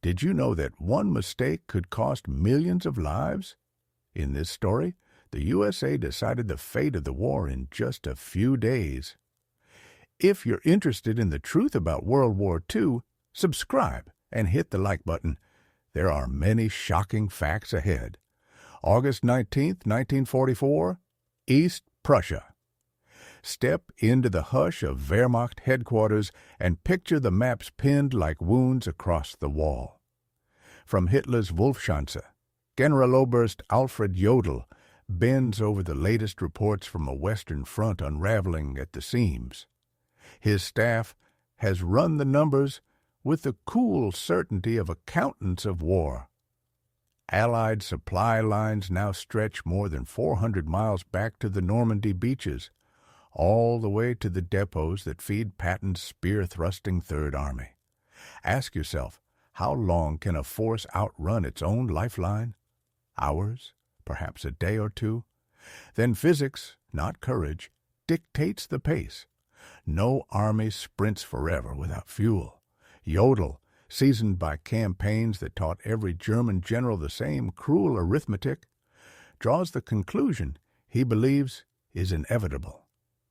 Did you know that one mistake could cost millions of lives? In this story, the USA decided the fate of the war in just a few days. If you're interested in the truth about World War II, subscribe and hit the like button. There are many shocking facts ahead. August 19th, 1944, East Prussia. Step into the hush of Wehrmacht headquarters and picture the maps pinned like wounds across the wall. From Hitler's Wolfschanze, Generaloberst Alfred Jodl bends over the latest reports from a Western front unraveling at the seams. His staff has run the numbers with the cool certainty of accountants of war. Allied supply lines now stretch more than 400 miles back to the Normandy beaches, all the way to the depots that feed Patton's spear-thrusting Third Army. Ask yourself, how long can a force outrun its own lifeline? Hours? Perhaps a day or two? Then physics, not courage, dictates the pace. No army sprints forever without fuel. Jodl, seasoned by campaigns that taught every German general the same cruel arithmetic, draws the conclusion he believes is inevitable.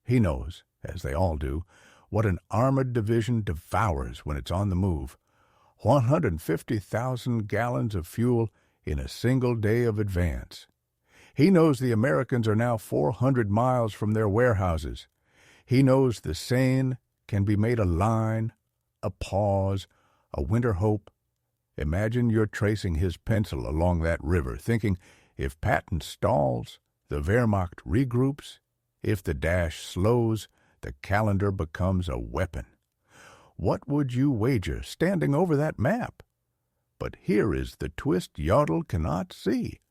He knows, as they all do, what an armored division devours when it's on the move. 150,000 gallons of fuel in a single day of advance. He knows the Americans are now 400 miles from their warehouses. He knows the Seine can be made a line, a pause, a winter hope. Imagine you're tracing his pencil along that river, thinking, if Patton stalls, the Wehrmacht regroups. If the dash slows, the calendar becomes a weapon. What would you wager standing over that map? But here is the twist Jodl cannot see.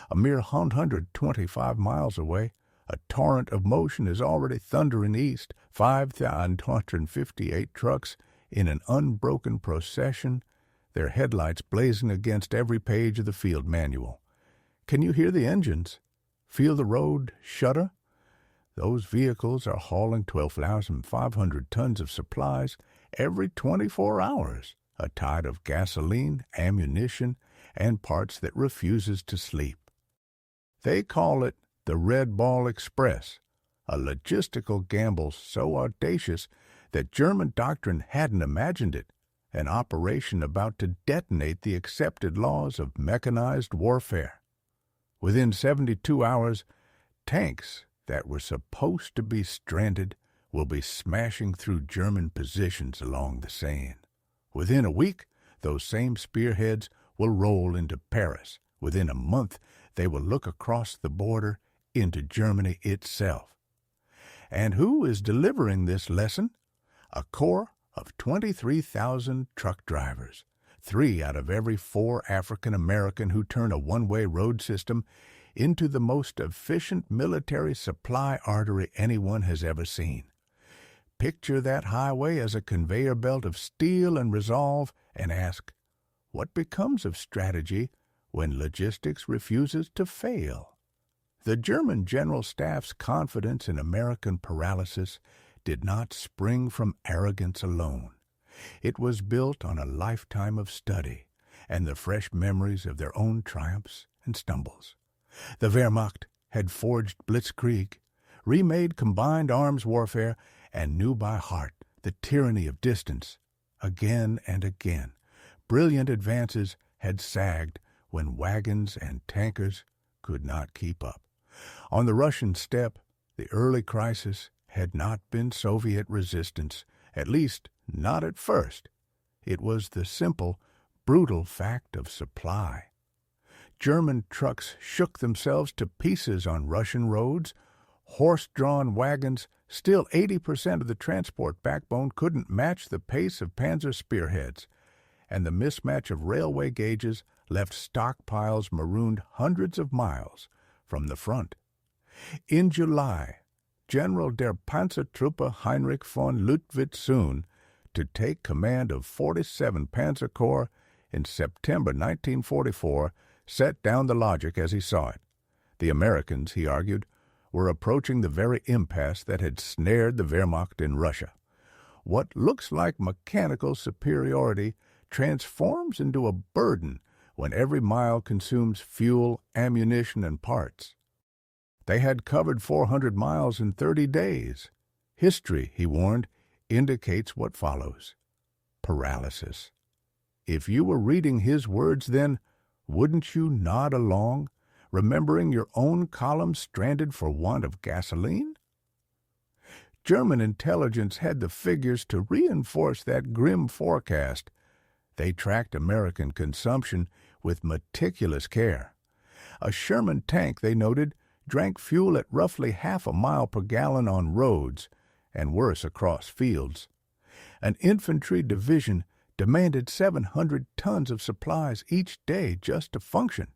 A mere 125 miles away, a torrent of motion is already thundering east, 5,258 trucks in an unbroken procession, their headlights blazing against every page of the field manual. Can you hear the engines? Feel the road shudder? Those vehicles are hauling 12,500 tons of supplies every 24 hours, a tide of gasoline, ammunition, and parts that refuses to sleep. They call it the Red Ball Express, a logistical gamble so audacious that German doctrine hadn't imagined it, an operation about to detonate the accepted laws of mechanized warfare. Within 72 hours, tanks that were supposed to be stranded will be smashing through German positions along the Seine. Within a week, those same spearheads will roll into Paris. Within a month, they will look across the border into Germany itself. And who is delivering this lesson? A corps of 23,000 truck drivers, 3 out of every 4 African American who turn a one-way road system into the most efficient military supply artery anyone has ever seen. Picture that highway as a conveyor belt of steel and resolve and ask, what becomes of strategy when logistics refuses to fail? The German General Staff's confidence in American paralysis did not spring from arrogance alone. It was built on a lifetime of study and the fresh memories of their own triumphs and stumbles. The Wehrmacht had forged blitzkrieg, remade combined arms warfare, and knew by heart the tyranny of distance. Again and again, brilliant advances had sagged when wagons and tankers could not keep up. On the Russian steppe, the early crisis had not been Soviet resistance, at least not at first. It was the simple, brutal fact of supply. German trucks shook themselves to pieces on Russian roads. Horse-drawn wagons, still 80% of the transport backbone, couldn't match the pace of Panzer spearheads, and the mismatch of railway gauges left stockpiles marooned hundreds of miles from the front. In July, General der Panzertruppe Heinrich von Leutwitzun, to take command of 47 Panzer Corps in September 1944, set down the logic as he saw it. The Americans, he argued, were approaching the very impasse that had snared the Wehrmacht in Russia. What looks like mechanical superiority transforms into a burden when every mile consumes fuel, ammunition, and parts. They had covered 400 miles in 30 days. History, he warned, indicates what follows: paralysis. If you were reading his words then, wouldn't you nod along, remembering your own column stranded for want of gasoline? German intelligence had the figures to reinforce that grim forecast. They tracked American consumption with meticulous care. A Sherman tank, they noted, drank fuel at roughly half a mile per gallon on roads, and worse across fields. An infantry division demanded 700 tons of supplies each day just to function.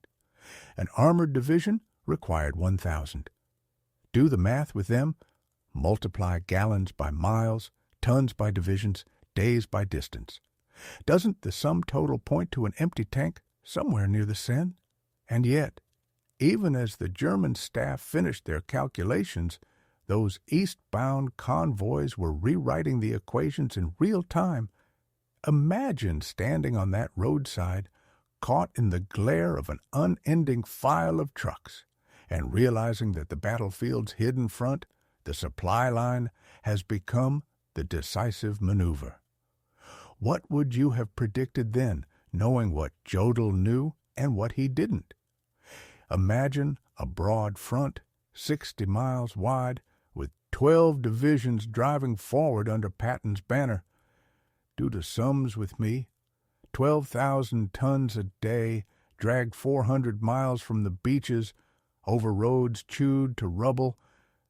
An armored division required 1,000. Do the math with them, multiply gallons by miles, tons by divisions, days by distance. Doesn't the sum total point to an empty tank somewhere near the Seine? And yet, even as the German staff finished their calculations, those eastbound convoys were rewriting the equations in real time. Imagine standing on that roadside, caught in the glare of an unending file of trucks, and realizing that the battlefield's hidden front, the supply line, has become the decisive maneuver. What would you have predicted then, knowing what Jodl knew and what he didn't? Imagine a broad front, 60 miles wide, with 12 divisions driving forward under Patton's banner. Do the sums with me. 12,000 tons a day, dragged 400 miles from the beaches, over roads chewed to rubble,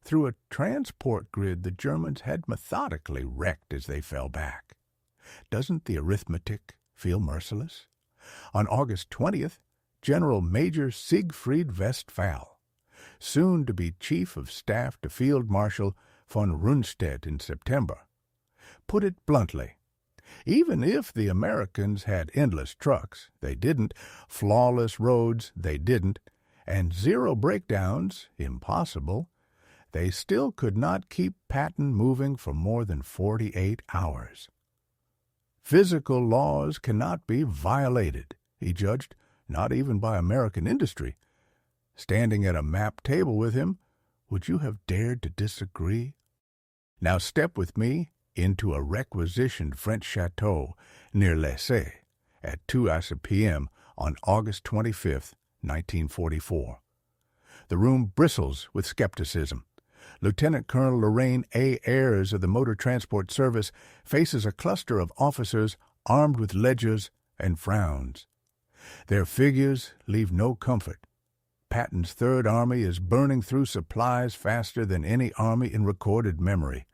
through a transport grid the Germans had methodically wrecked as they fell back. Doesn't the arithmetic feel merciless? On August 20th, General Major Siegfried Westphal, soon to be Chief of Staff to Field Marshal von Rundstedt in September, put it bluntly: even if the Americans had endless trucks, they didn't, flawless roads, they didn't, and zero breakdowns, impossible, they still could not keep Patton moving for more than 48 hours. Physical laws cannot be violated, he judged, not even by American industry. Standing at a map table with him, would you have dared to disagree? Now step with me into a requisitioned French chateau near Lessay at 2 p.m. on August 25, 1944. The room bristles with skepticism. Lieutenant Colonel Lorraine A. Ayres of the Motor Transport Service faces a cluster of officers armed with ledgers and frowns. Their figures leave no comfort. Patton's Third Army is burning through supplies faster than any army in recorded memory,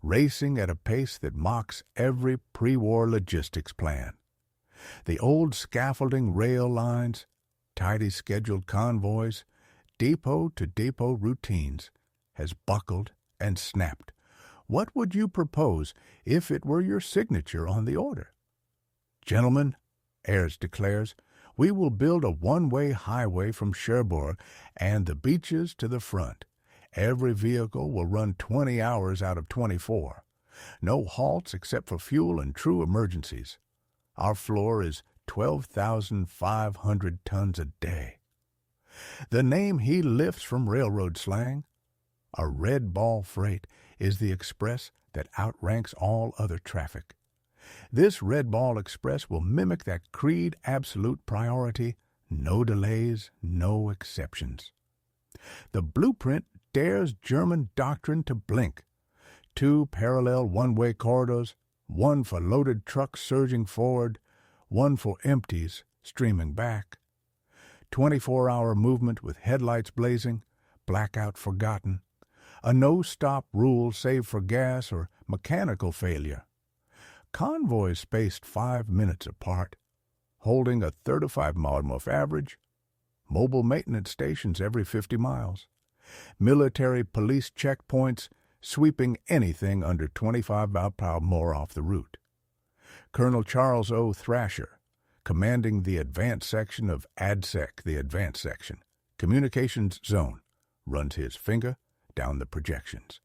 racing at a pace that mocks every pre-war logistics plan. The old scaffolding rail lines, tidy scheduled convoys, depot-to-depot routines has buckled and snapped. What would you propose if it were your signature on the order? Gentlemen, Ayres declares, we will build a one-way highway from Cherbourg and the beaches to the front. Every vehicle will run 20 hours out of 24. No halts except for fuel and true emergencies. Our floor is 12,500 tons a day. The name he lifts from railroad slang, a red ball freight, is the express that outranks all other traffic. This Red Ball Express will mimic that creed absolute priority, no delays, no exceptions. The blueprint dares German doctrine to blink. 2 parallel one-way corridors, one for loaded trucks surging forward, one for empties streaming back. 24-hour movement with headlights blazing, blackout forgotten. A no-stop rule save for gas or mechanical failure. Convoys spaced 5 minutes apart, holding a 35-mile average. Mobile maintenance stations every 50 miles. Military police checkpoints sweeping anything under 25 miles more off the route. Colonel Charles O. Thrasher, commanding the advanced section of ADSEC, the advanced section, communications zone, runs his finger down the projections.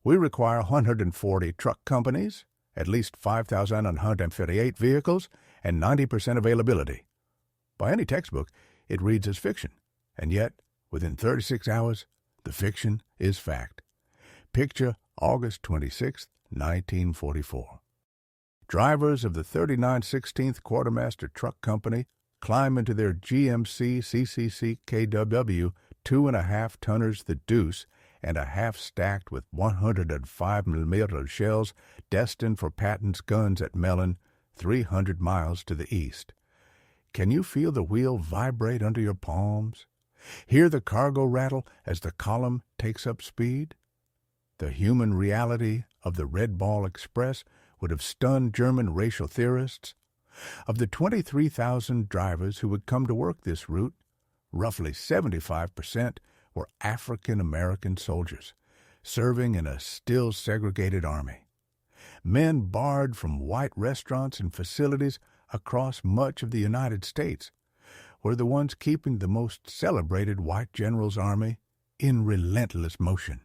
We require 140 truck companies, at least 5,158 vehicles, and 90% availability. By any textbook, it reads as fiction, and yet, within 36 hours, the fiction is fact. Picture August 26, 1944. Drivers of the 3916th Quartermaster Truck Company climb into their GMC CCC KW 2.5-tonners The Deuce and a half stacked with 105mm shells destined for Patton's guns at Mellon, 300 miles to the east. Can you feel the wheel vibrate under your palms? Hear the cargo rattle as the column takes up speed? The human reality of the Red Ball Express would have stunned German racial theorists. Of the 23,000 drivers who would come to work this route, roughly 75% were African-American soldiers, serving in a still segregated army. Men barred from white restaurants and facilities across much of the United States were the ones keeping the most celebrated white general's army in relentless motion.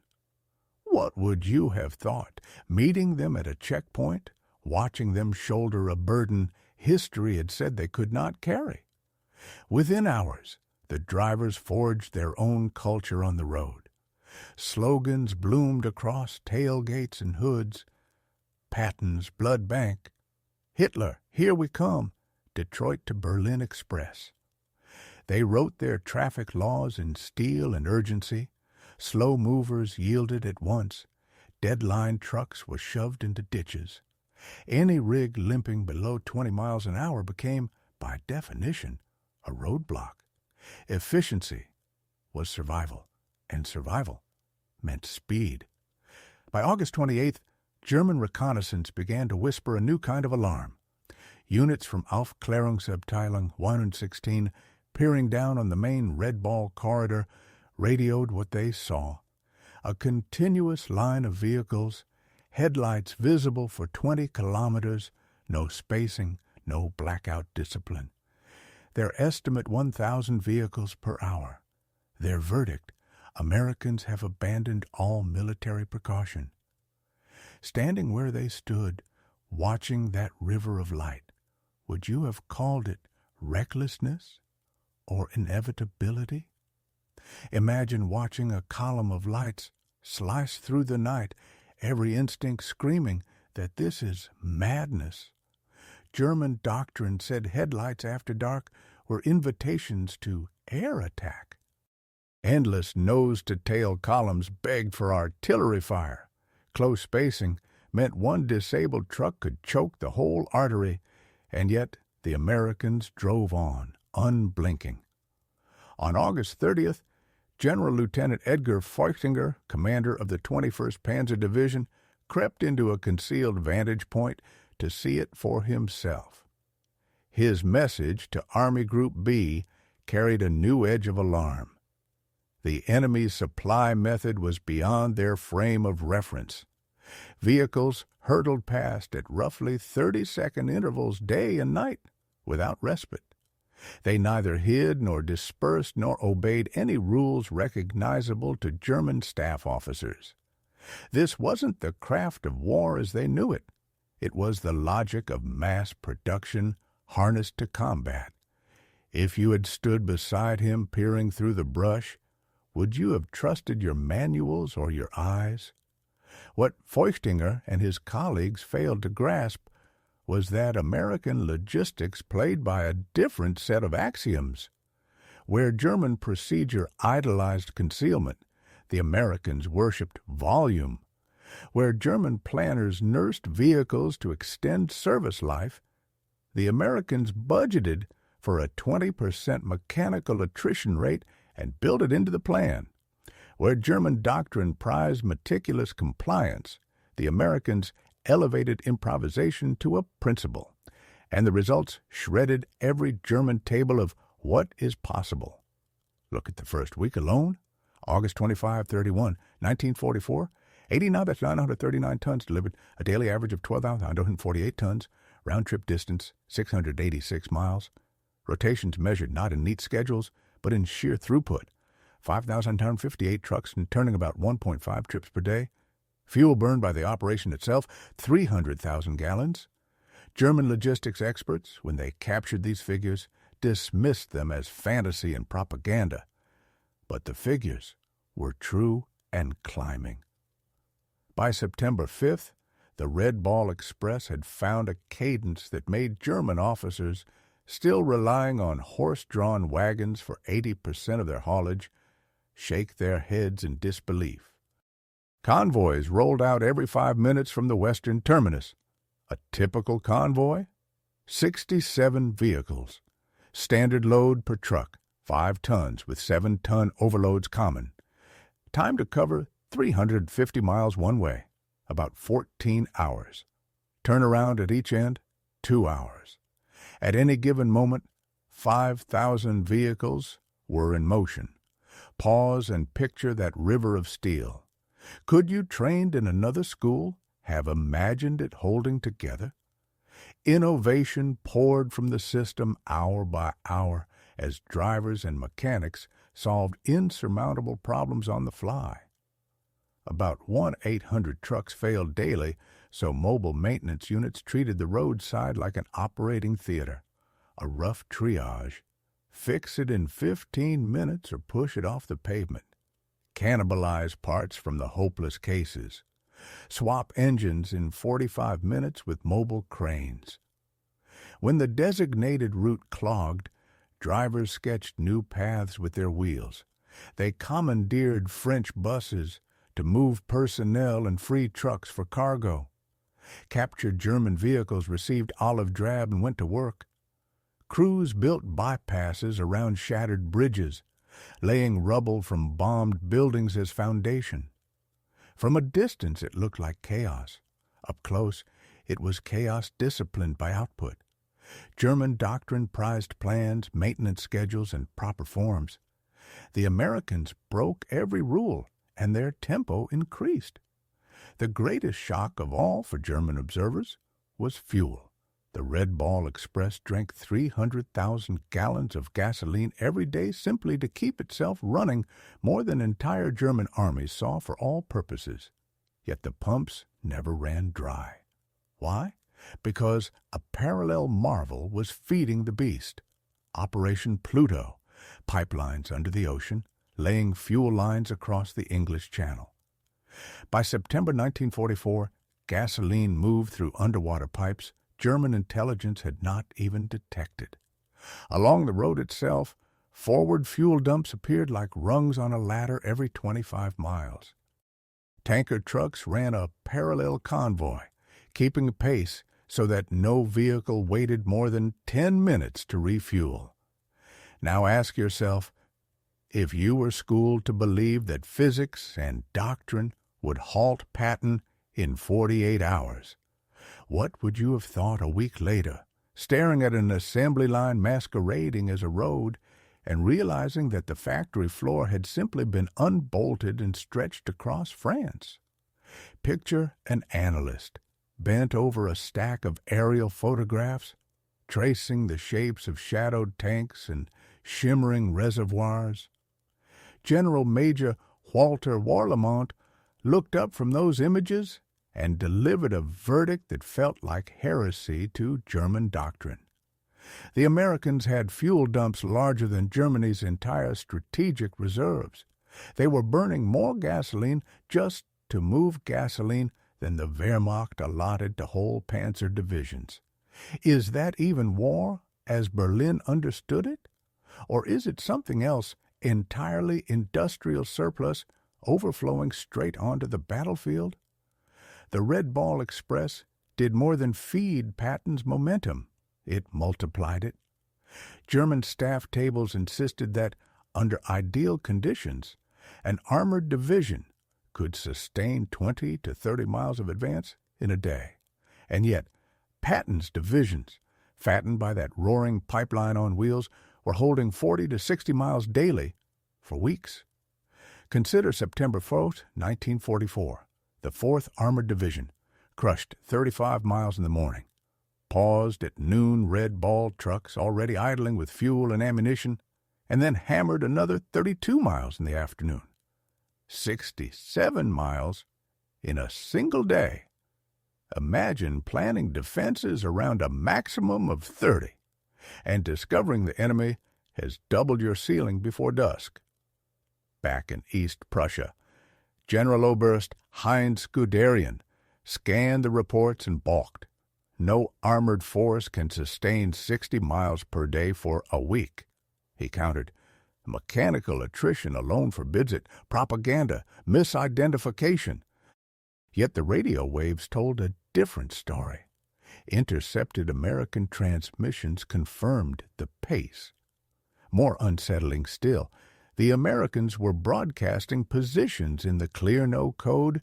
What would you have thought, meeting them at a checkpoint, watching them shoulder a burden history had said they could not carry? Within hours, the drivers forged their own culture on the road. Slogans bloomed across tailgates and hoods. Patton's Blood Bank, Hitler, Here We Come, Detroit to Berlin Express. They wrote their traffic laws in steel and urgency. Slow movers yielded at once. Deadline trucks were shoved into ditches. Any rig limping below 20 miles an hour became, by definition, a roadblock. Efficiency was survival, and survival meant speed. By August 28th, German reconnaissance began to whisper a new kind of alarm. Units from Aufklärungsabteilung 116, peering down on the main Red Ball corridor, radioed what they saw. A continuous line of vehicles, headlights visible for 20 kilometers, no spacing, no blackout discipline. Their estimate 1,000 vehicles per hour. Their verdict, Americans have abandoned all military precaution. Standing where they stood, watching that river of light, would you have called it recklessness or inevitability? Imagine watching a column of lights slice through the night, every instinct screaming that this is madness. German doctrine said headlights after dark were invitations to air attack. Endless nose-to-tail columns begged for artillery fire. Close spacing meant one disabled truck could choke the whole artery, and yet the Americans drove on, unblinking. On August 30th, General Lieutenant Edgar Feuchtinger, commander of the 21st Panzer Division, crept into a concealed vantage point to see it for himself. His message to Army Group B carried a new edge of alarm. The enemy's supply method was beyond their frame of reference. Vehicles hurtled past at roughly 30-second intervals day and night, without respite. They neither hid nor dispersed nor obeyed any rules recognizable to German staff officers. This wasn't the craft of war as they knew it. It was the logic of mass production harnessed to combat. If you had stood beside him peering through the brush, would you have trusted your manuals or your eyes? What Feuchtinger and his colleagues failed to grasp was that American logistics played by a different set of axioms. Where German procedure idolized concealment, the Americans worshipped volume. Where German planners nursed vehicles to extend service life, the Americans budgeted for a 20% mechanical attrition rate and built it into the plan. Where German doctrine prized meticulous compliance, the Americans elevated improvisation to a principle, and the results shredded every German table of what is possible. Look at the first week alone. August 25-31, 1944, 89,939 tons delivered, a daily average of 12,948 tons, round-trip distance 686 miles. Rotations measured not in neat schedules, but in sheer throughput. 5,958 trucks and turning about 1.5 trips per day. Fuel burned by the operation itself, 300,000 gallons. German logistics experts, when they captured these figures, dismissed them as fantasy and propaganda. But the figures were true and climbing. By September 5th, the Red Ball Express had found a cadence that made German officers, still relying on horse-drawn wagons for 80% of their haulage, shake their heads in disbelief. Convoys rolled out every 5 minutes from the western terminus. A typical convoy? 67 vehicles. Standard load per truck, 5 tons with 7-ton overloads common. Time to cover 350 miles one way, about 14 hours. Turnaround at each end, 2 hours. At any given moment, 5,000 vehicles were in motion. Pause and picture that river of steel. Could you, trained in another school, have imagined it holding together? Innovation poured from the system hour by hour as drivers and mechanics solved insurmountable problems on the fly. About 1-800 trucks failed daily, so mobile maintenance units treated the roadside like an operating theater, a rough triage. Fix it in 15 minutes or push it off the pavement. Cannibalize parts from the hopeless cases. Swap engines in 45 minutes with mobile cranes. When the designated route clogged, drivers sketched new paths with their wheels. They commandeered French buses to move personnel and free trucks for cargo. Captured German vehicles received olive drab and went to work. Crews built bypasses around shattered bridges, laying rubble from bombed buildings as foundation. From a distance it looked like chaos. Up close, it was chaos disciplined by output. German doctrine prized plans, maintenance schedules, and proper forms. The Americans broke every rule, and their tempo increased. The greatest shock of all for German observers was fuel. The Red Ball Express drank 300,000 gallons of gasoline every day simply to keep itself running, more than entire German armies saw for all purposes. Yet the pumps never ran dry. Why? Because a parallel marvel was feeding the beast. Operation Pluto, pipelines under the ocean, laying fuel lines across the English Channel. By September 1944, gasoline moved through underwater pipes German intelligence had not even detected. Along the road itself, forward fuel dumps appeared like rungs on a ladder every 25 miles. Tanker trucks ran a parallel convoy, keeping pace so that no vehicle waited more than 10 minutes to refuel. Now ask yourself, if you were schooled to believe that physics and doctrine would halt Patton in 48 hours, what would you have thought a week later, staring at an assembly line masquerading as a road and realizing that the factory floor had simply been unbolted and stretched across France? Picture an analyst bent over a stack of aerial photographs, tracing the shapes of shadowed tanks and shimmering reservoirs. General Major Walter Warlimont looked up from those images and delivered a verdict that felt like heresy to German doctrine. The Americans had fuel dumps larger than Germany's entire strategic reserves. They were burning more gasoline just to move gasoline than the Wehrmacht allotted to whole panzer divisions. Is that even war, as Berlin understood it? Or is it something else, entirely industrial surplus, overflowing straight onto the battlefield? The Red Ball Express did more than feed Patton's momentum. It multiplied it. German staff tables insisted that, under ideal conditions, an armored division could sustain 20 to 30 miles of advance in a day. And yet, Patton's divisions, fattened by that roaring pipeline on wheels, were holding 40 to 60 miles daily for weeks. Consider September 4th, 1944. The 4th Armored Division, crushed 35 miles in the morning, paused at noon Red Ball trucks already idling with fuel and ammunition, and then hammered another 32 miles in the afternoon. 67 miles in a single day. Imagine planning defenses around a maximum of 30 and discovering the enemy has doubled your ceiling before dusk. Back in East Prussia, General Oberst Heinz Guderian scanned the reports and balked. No armored force can sustain 60 miles per day for a week, he countered. Mechanical attrition alone forbids it, propaganda, misidentification. Yet the radio waves told a different story. Intercepted American transmissions confirmed the pace. More unsettling still, the Americans were broadcasting positions in the clear no code,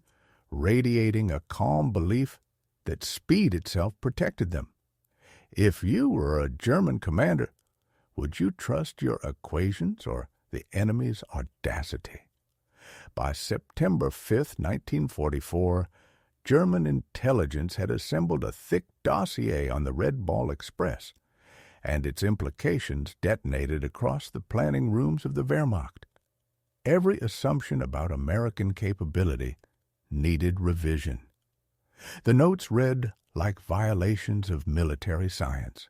radiating a calm belief that speed itself protected them. If you were a German commander, would you trust your equations or the enemy's audacity? By September 5, 1944, German intelligence had assembled a thick dossier on the Red Ball Express, and its implications detonated across the planning rooms of the Wehrmacht. Every assumption about American capability needed revision. The notes read like violations of military science.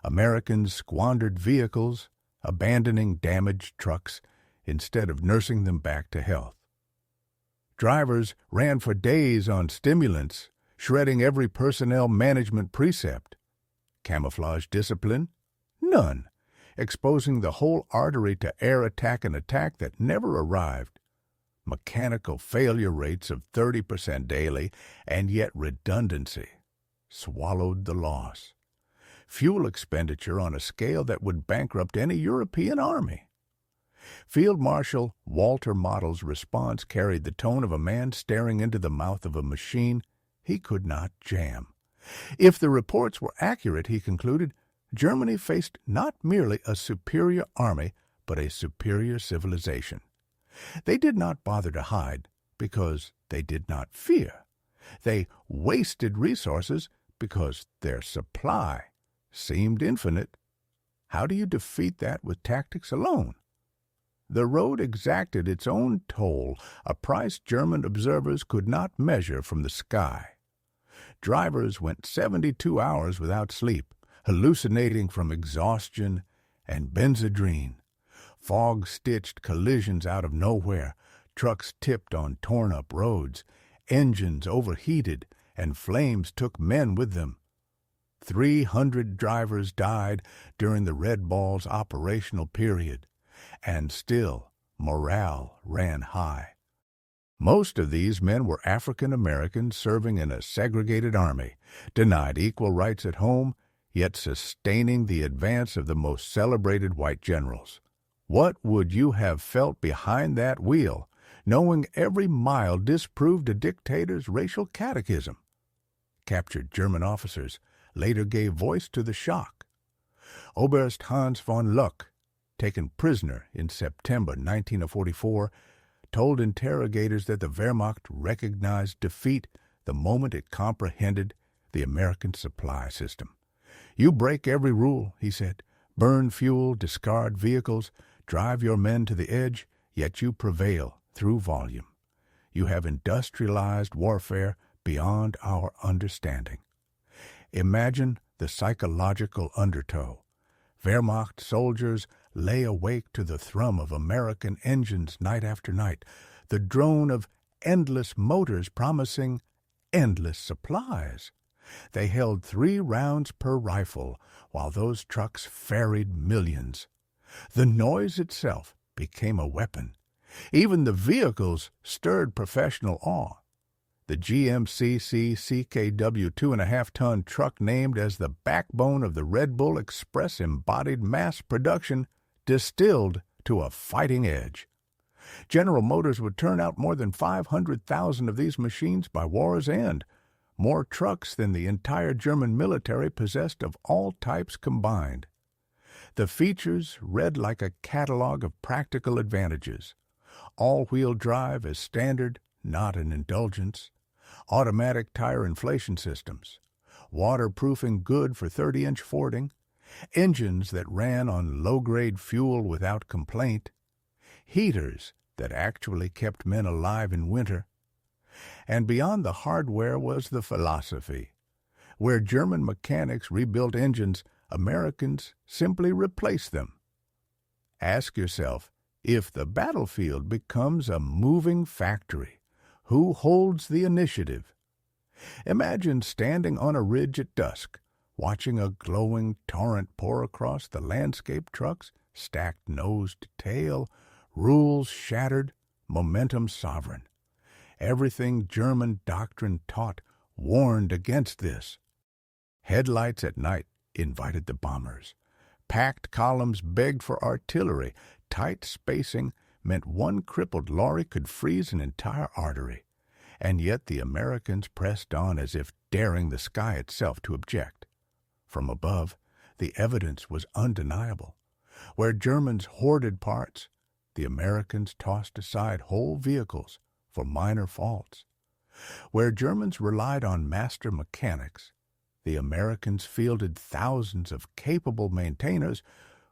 Americans squandered vehicles, abandoning damaged trucks instead of nursing them back to health. Drivers ran for days on stimulants, shredding every personnel management precept. Camouflage discipline? None, exposing the whole artery to air attack and attack that never arrived. Mechanical failure rates of 30% daily, and yet redundancy swallowed the loss. Fuel expenditure on a scale that would bankrupt any European army. Field Marshal Walter Model's response carried the tone of a man staring into the mouth of a machine he could not jam. If the reports were accurate, he concluded, Germany faced not merely a superior army, but a superior civilization. They did not bother to hide because they did not fear. They wasted resources because their supply seemed infinite. How do you defeat that with tactics alone? The road exacted its own toll, a price German observers could not measure from the sky. Drivers went 72 hours without sleep, hallucinating from exhaustion and benzodrine. Fog stitched collisions out of nowhere, trucks tipped on torn-up roads, engines overheated, and flames took men with them. 300 drivers died during the Red Ball's operational period, and still morale ran high. Most of these men were African Americans serving in a segregated army, denied equal rights at home, yet sustaining the advance of the most celebrated white generals. What would you have felt behind that wheel, knowing every mile disproved a dictator's racial catechism? Captured German officers later gave voice to the shock. Oberst Hans von Luck, taken prisoner in September 1944, told interrogators that the Wehrmacht recognized defeat the moment it comprehended the American supply system. You break every rule, he said. Burn fuel, discard vehicles, drive your men to the edge, yet you prevail through volume. You have industrialized warfare beyond our understanding. Imagine the psychological undertow. Wehrmacht soldiers lay awake to the thrum of American engines night after night, the drone of endless motors promising endless supplies. They held 3 rounds per rifle, while those trucks ferried millions. The noise itself became a weapon. Even the vehicles stirred professional awe. The GMCC CKW 2.5-ton truck, named as the backbone of the Red Bull Express, embodied mass production distilled to a fighting edge. General Motors would turn out more than 500,000 of these machines by war's end, more trucks than the entire German military possessed of all types combined. The features read like a catalog of practical advantages. All-wheel drive as standard, not an indulgence. Automatic tire inflation systems. Waterproofing good for 30-inch fording. Engines that ran on low-grade fuel without complaint. Heaters that actually kept men alive in winter. And beyond the hardware was the philosophy. Where German mechanics rebuilt engines, Americans simply replaced them. Ask yourself, if the battlefield becomes a moving factory, who holds the initiative? Imagine standing on a ridge at dusk, watching a glowing torrent pour across the landscape trucks, stacked nose to tail, rules shattered, momentum sovereign. Everything German doctrine taught warned against this. Headlights at night invited the bombers. Packed columns begged for artillery. Tight spacing meant one crippled lorry could freeze an entire artery. And yet the Americans pressed on as if daring the sky itself to object. From above, the evidence was undeniable. Where Germans hoarded parts, the Americans tossed aside whole vehicles for minor faults. Where Germans relied on master mechanics, the Americans fielded thousands of capable maintainers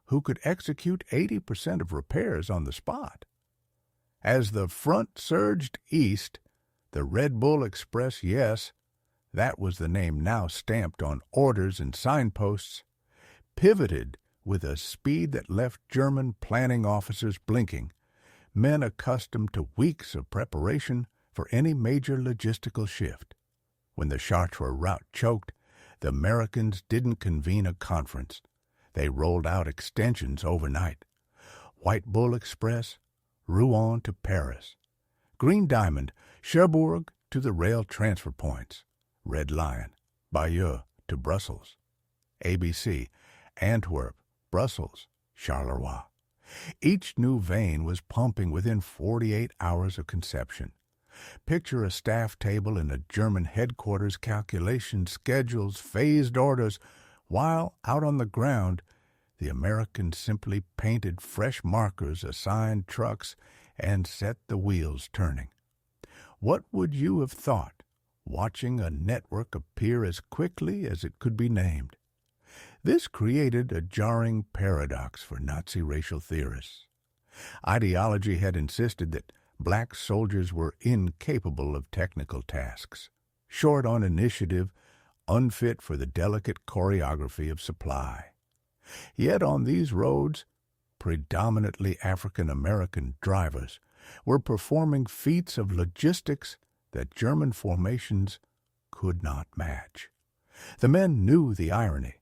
who could execute 80% of repairs on the spot. As the front surged east, the Red Bull Express, yes, that was the name now stamped on orders and signposts, pivoted with a speed that left German planning officers blinking, men accustomed to weeks of preparation for any major logistical shift. When the Chartres route choked, the Americans didn't convene a conference. They rolled out extensions overnight. White Bull Express, Rouen to Paris. Green Diamond, Cherbourg to the rail transfer points. Red Lion, Bayeux to Brussels. ABC, Antwerp, Brussels, Charleroi. Each new vein was pumping within 48 hours of conception. Picture a staff table in a German headquarters, calculations, schedules, phased orders, while out on the ground, the Americans simply painted fresh markers, assigned trucks, and set the wheels turning. What would you have thought, watching a network appear as quickly as it could be named? This created a jarring paradox for Nazi racial theorists. Ideology had insisted that black soldiers were incapable of technical tasks, short on initiative, unfit for the delicate choreography of supply. Yet on these roads, predominantly African-American drivers were performing feats of logistics that German formations could not match. The men knew the irony.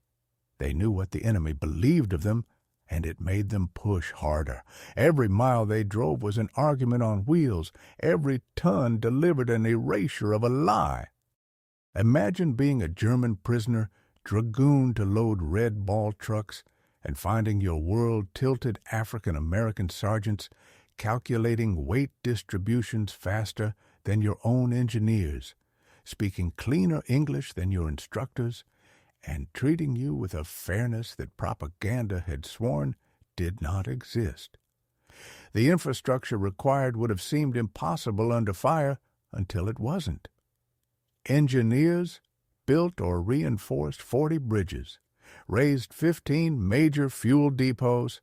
They knew what the enemy believed of them, and it made them push harder. Every mile they drove was an argument on wheels. Every ton delivered an erasure of a lie. Imagine being a German prisoner, dragooned to load red ball trucks, and finding your world-tilted African-American sergeants calculating weight distributions faster than your own engineers, speaking cleaner English than your instructors, and treating you with a fairness that propaganda had sworn did not exist. The infrastructure required would have seemed impossible under fire until it wasn't. Engineers built or reinforced 40 bridges, raised 15 major fuel depots,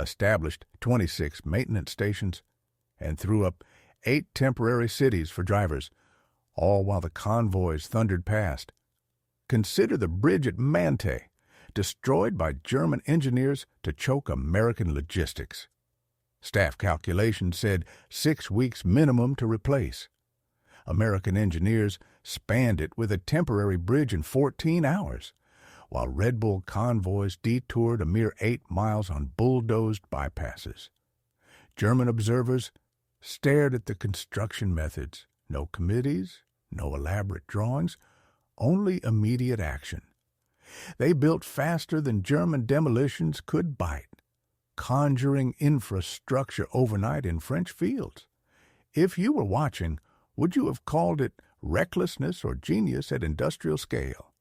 established 26 maintenance stations, and threw up 8 temporary cities for drivers, all while the convoys thundered past. Consider the bridge at Mante, destroyed by German engineers to choke American logistics. Staff calculations said 6 weeks minimum to replace. American engineers spanned it with a temporary bridge in 14 hours, while Red Bull convoys detoured a mere 8 miles on bulldozed bypasses. German observers stared at the construction methods. No committees, no elaborate drawings, only immediate action. They built faster than German demolitions could bite, conjuring infrastructure overnight in French fields. If you were watching, would you have called it recklessness or genius at industrial scale?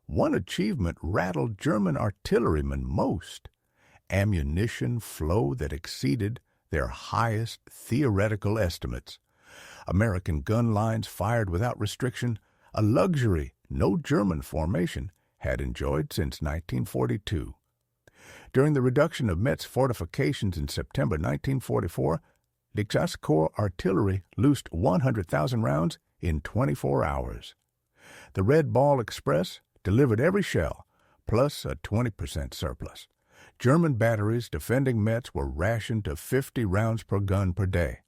One achievement rattled German artillerymen most: ammunition flow that exceeded their highest theoretical estimates. American gun lines fired without restriction, a luxury no German formation had enjoyed since 1942. During the reduction of Metz fortifications in September 1944, Dixas Corps artillery loosed 100,000 rounds in 24 hours. The Red Ball Express delivered every shell, plus a 20% surplus. German batteries defending Metz were rationed to 50 rounds per gun per day.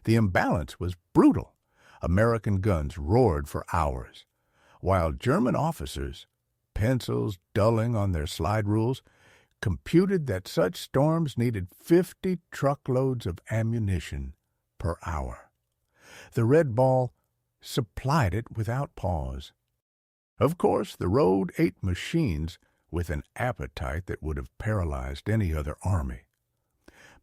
The imbalance was brutal. American guns roared for hours, while German officers, pencils dulling on their slide rules, computed that such storms needed 50 truckloads of ammunition per hour. The Red Ball supplied it without pause. Of course, the road ate machines with an appetite that would have paralyzed any other army.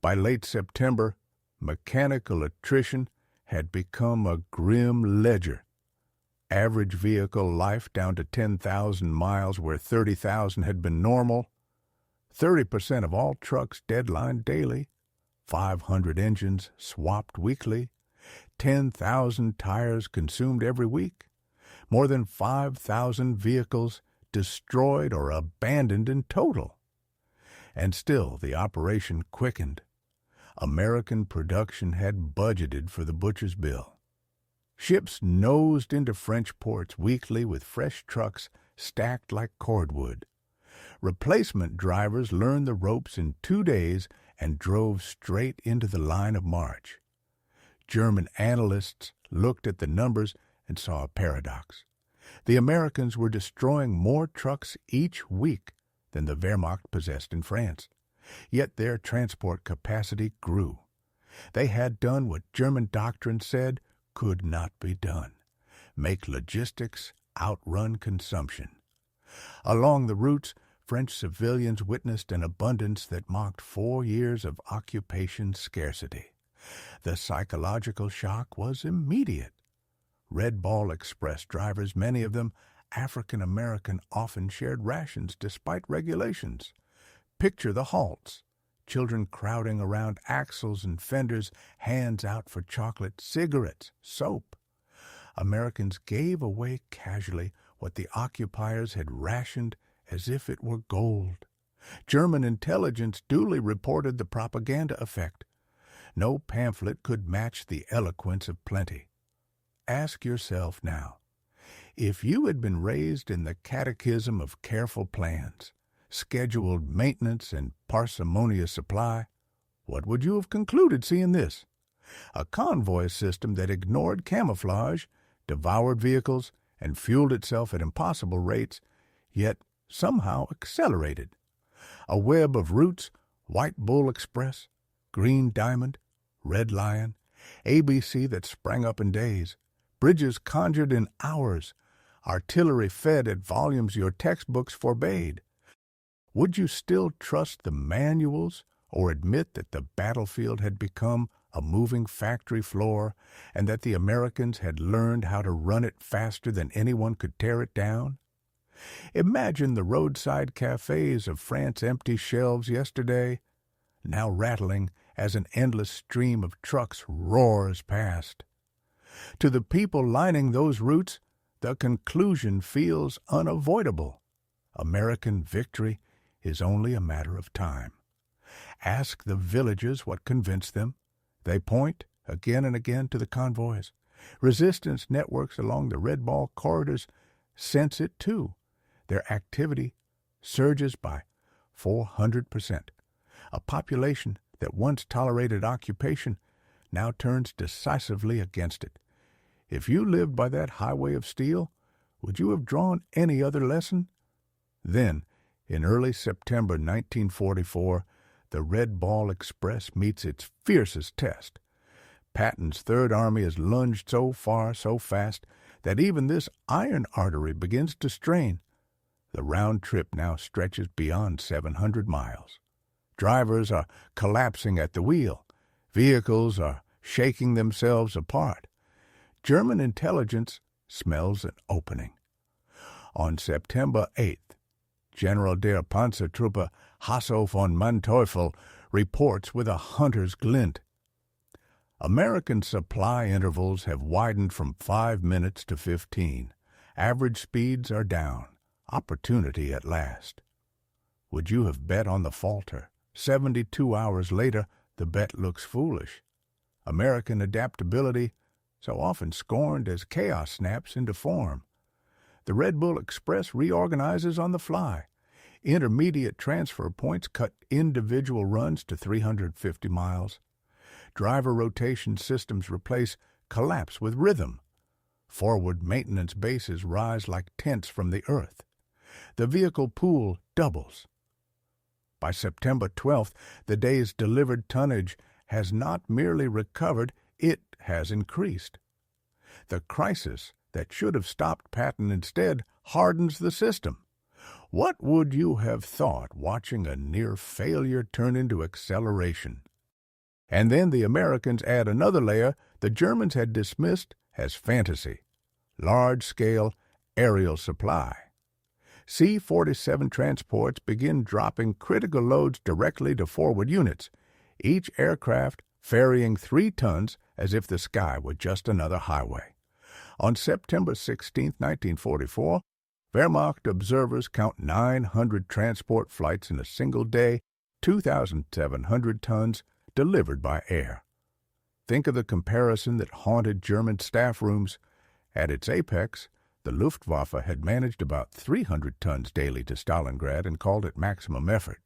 By late September, mechanical attrition had become a grim ledger. Average vehicle life down to 10,000 miles where 30,000 had been normal. 30% of all trucks deadlined daily. 500 engines swapped weekly. 10,000 tires consumed every week. More than 5,000 vehicles destroyed or abandoned in total. And still the operation quickened. American production had budgeted for the butcher's bill. Ships nosed into French ports weekly with fresh trucks stacked like cordwood. Replacement drivers learned the ropes in 2 days and drove straight into the line of march. German analysts looked at the numbers and saw a paradox. The Americans were destroying more trucks each week than the Wehrmacht possessed in France. Yet their transport capacity grew. They had done what German doctrine said could not be done: make logistics outrun consumption. Along the routes, French civilians witnessed an abundance that mocked 4 years of occupation scarcity. The psychological shock was immediate. Red Ball Express drivers, many of them African American, often shared rations despite regulations. Picture the halts, children crowding around axles and fenders, hands out for chocolate, cigarettes, soap. Americans gave away casually what the occupiers had rationed as if it were gold. German intelligence duly reported the propaganda effect. No pamphlet could match the eloquence of plenty. Ask yourself now, if you had been raised in the catechism of careful plans, scheduled maintenance, and parsimonious supply, what would you have concluded seeing this? A convoy system that ignored camouflage, devoured vehicles, and fueled itself at impossible rates, yet somehow accelerated. A web of routes: White Bull Express, Green Diamond, Red Lion, ABC that sprang up in days, bridges conjured in hours, artillery fed at volumes your textbooks forbade. Would you still trust the manuals or admit that the battlefield had become a moving factory floor and that the Americans had learned how to run it faster than anyone could tear it down? Imagine the roadside cafes of France's empty shelves yesterday, now rattling as an endless stream of trucks roars past. To the people lining those routes, the conclusion feels unavoidable. American victory is only a matter of time. Ask the villagers what convinced them. They point again and again to the convoys. Resistance networks along the Red Ball corridors sense it too. Their activity surges by 400%. A population that once tolerated occupation now turns decisively against it. If you lived by that highway of steel, would you have drawn any other lesson? Then, in early September 1944, the Red Ball Express meets its fiercest test. Patton's Third Army has lunged so far, so fast, that even this iron artery begins to strain. The round trip now stretches beyond 700 miles. Drivers are collapsing at the wheel. Vehicles are shaking themselves apart. German intelligence smells an opening. On September 8th, General der Panzertruppe Hasso von Manteuffel reports with a hunter's glint. American supply intervals have widened from 5 minutes to 15. Average speeds are down. Opportunity at last. Would you have bet on the falter? 72 hours later, the bet looks foolish. American adaptability, so often scorned as chaos snaps into form. The Red Bull Express reorganizes on the fly. Intermediate transfer points cut individual runs to 350 miles. Driver rotation systems replace collapse with rhythm. Forward maintenance bases rise like tents from the earth. The vehicle pool doubles. By September 12th, the day's delivered tonnage has not merely recovered, it has increased. The crisis that should have stopped Patton instead hardens the system. What would you have thought watching a near failure turn into acceleration? And then the Americans add another layer the Germans had dismissed as fantasy: large-scale aerial supply. C-47 transports begin dropping critical loads directly to forward units, each aircraft ferrying 3 tons as if the sky were just another highway. On September 16, 1944, Wehrmacht observers count 900 transport flights in a single day, 2,700 tons delivered by air. Think of the comparison that haunted German staff rooms. At its apex, the Luftwaffe had managed about 300 tons daily to Stalingrad and called it maximum effort.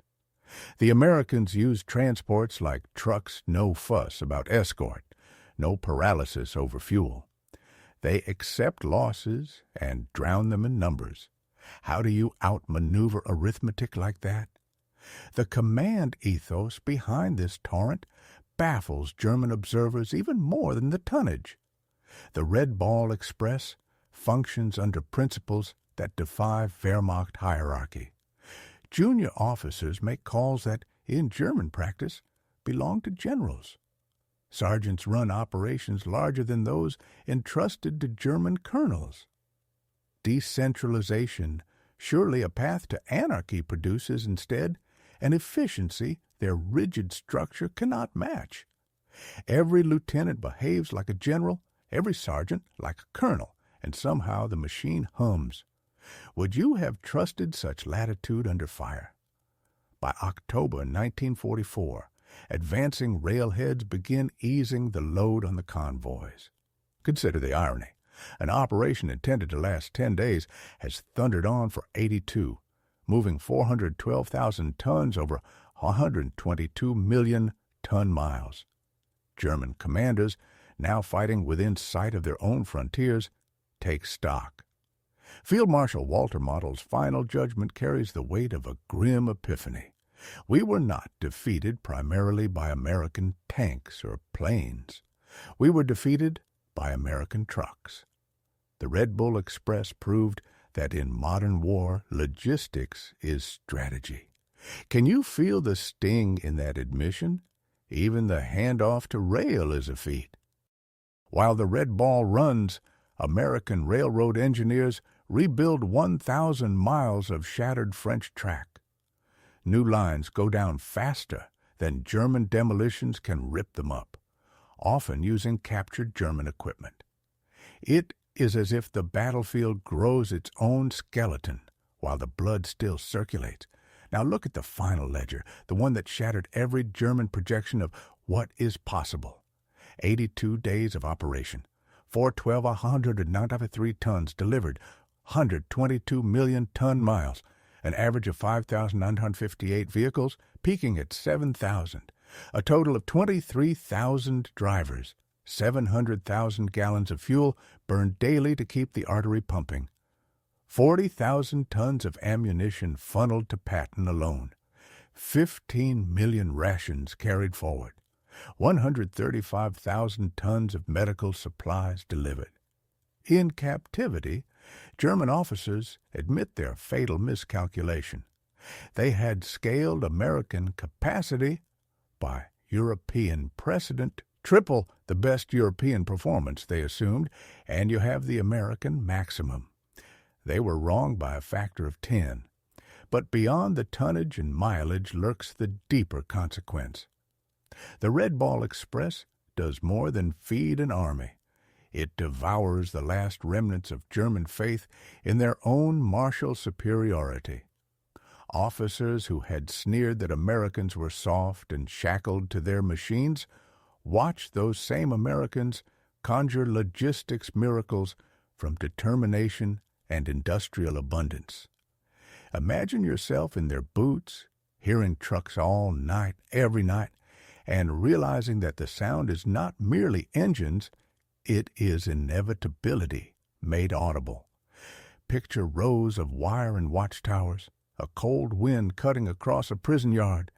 The Americans used transports like trucks, no fuss about escort, no paralysis over fuel. They accept losses and drown them in numbers. How do you outmaneuver arithmetic like that? The command ethos behind this torrent baffles German observers even more than the tonnage. The Red Ball Express functions under principles that defy Wehrmacht hierarchy. Junior officers make calls that, in German practice, belong to generals. Sergeants run operations larger than those entrusted to German colonels. Decentralization, surely a path to anarchy, produces instead an efficiency their rigid structure cannot match. Every lieutenant behaves like a general, every sergeant like a colonel, and somehow the machine hums. Would you have trusted such latitude under fire? By October 1944, advancing railheads begin easing the load on the convoys. Consider the irony. An operation intended to last 10 days has thundered on for 82, moving 412,000 tons over 122 million ton miles. German commanders, now fighting within sight of their own frontiers, take stock. Field Marshal Walter Model's final judgment carries the weight of a grim epiphany. We were not defeated primarily by American tanks or planes. We were defeated by American trucks. The Red Bull Express proved that in modern war, logistics is strategy. Can you feel the sting in that admission? Even the handoff to rail is a feat. While the Red Ball runs, American railroad engineers rebuild 1,000 miles of shattered French track. New lines go down faster than German demolitions can rip them up, often using captured German equipment. It is as if the battlefield grows its own skeleton while the blood still circulates. Now look at the final ledger, the one that shattered every German projection of what is possible. 82 days of operation, 193 tons delivered, 122 million ton miles, an average of 5,958 vehicles, peaking at 7,000, a total of 23,000 drivers, 700,000 gallons of fuel burned daily to keep the artery pumping, 40,000 tons of ammunition funneled to Patton alone, 15 million rations carried forward, 135,000 tons of medical supplies delivered. In captivity, German officers admit their fatal miscalculation. They had scaled American capacity by European precedent, triple the best European performance, they assumed, and you have the American maximum. They were wrong by a factor of 10. But beyond the tonnage and mileage lurks the deeper consequence. The Red Ball Express does more than feed an army. It devours the last remnants of German faith in their own martial superiority. Officers who had sneered that Americans were soft and shackled to their machines watch those same Americans conjure logistics miracles from determination and industrial abundance. Imagine yourself in their boots, hearing trucks all night, every night, and realizing that the sound is not merely engines, it is inevitability made audible. Picture rows of wire and watchtowers, a cold wind cutting across a prison yard.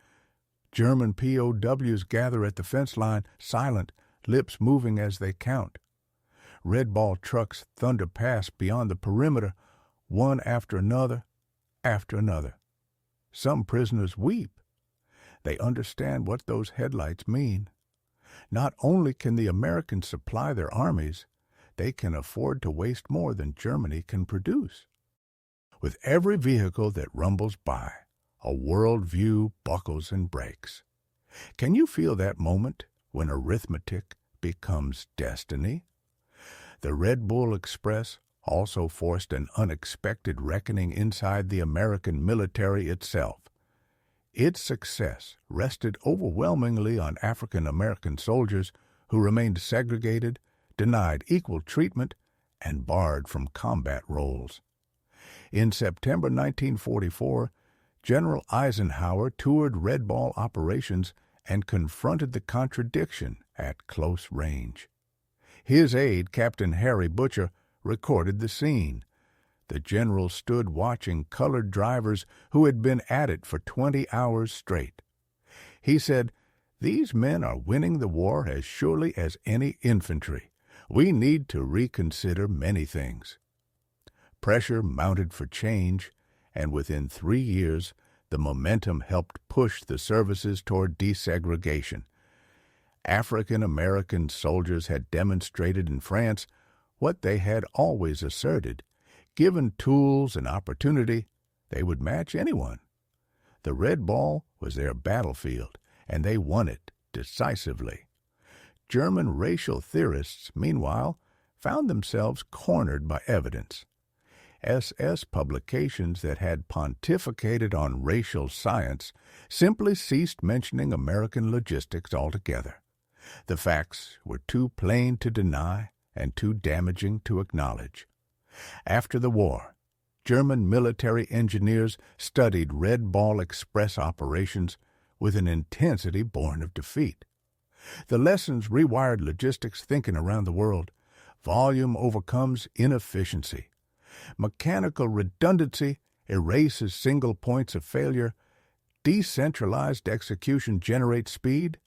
German POWs gather at the fence line, silent, lips moving as they count. Red Ball trucks thunder past beyond the perimeter, one after another, after another. Some prisoners weep. They understand what those headlights mean. Not only can the Americans supply their armies, they can afford to waste more than Germany can produce. With every vehicle that rumbles by, a world view buckles and breaks. Can you feel that moment when arithmetic becomes destiny? The Red Bull Express also forced an unexpected reckoning inside the American military itself. Its success rested overwhelmingly on African American soldiers who remained segregated, denied equal treatment, and barred from combat roles. In September 1944, General Eisenhower toured Red Ball operations and confronted the contradiction at close range. His aide, Captain Harry Butcher, recorded the scene. The general stood watching colored drivers who had been at it for 20 hours straight. He said, "These men are winning the war as surely as any infantry. We need to reconsider many things." Pressure mounted for change, and within 3 years, the momentum helped push the services toward desegregation. African American soldiers had demonstrated in France what they had always asserted. Given tools and opportunity, they would match anyone. The Red Ball was their battlefield, and they won it decisively. German racial theorists, meanwhile, found themselves cornered by evidence. SS publications that had pontificated on racial science simply ceased mentioning American logistics altogether. The facts were too plain to deny and too damaging to acknowledge. After the war, German military engineers studied Red Ball Express operations with an intensity born of defeat. The lessons rewired logistics thinking around the world. Volume overcomes inefficiency. Mechanical redundancy erases single points of failure. Decentralized execution generates speed.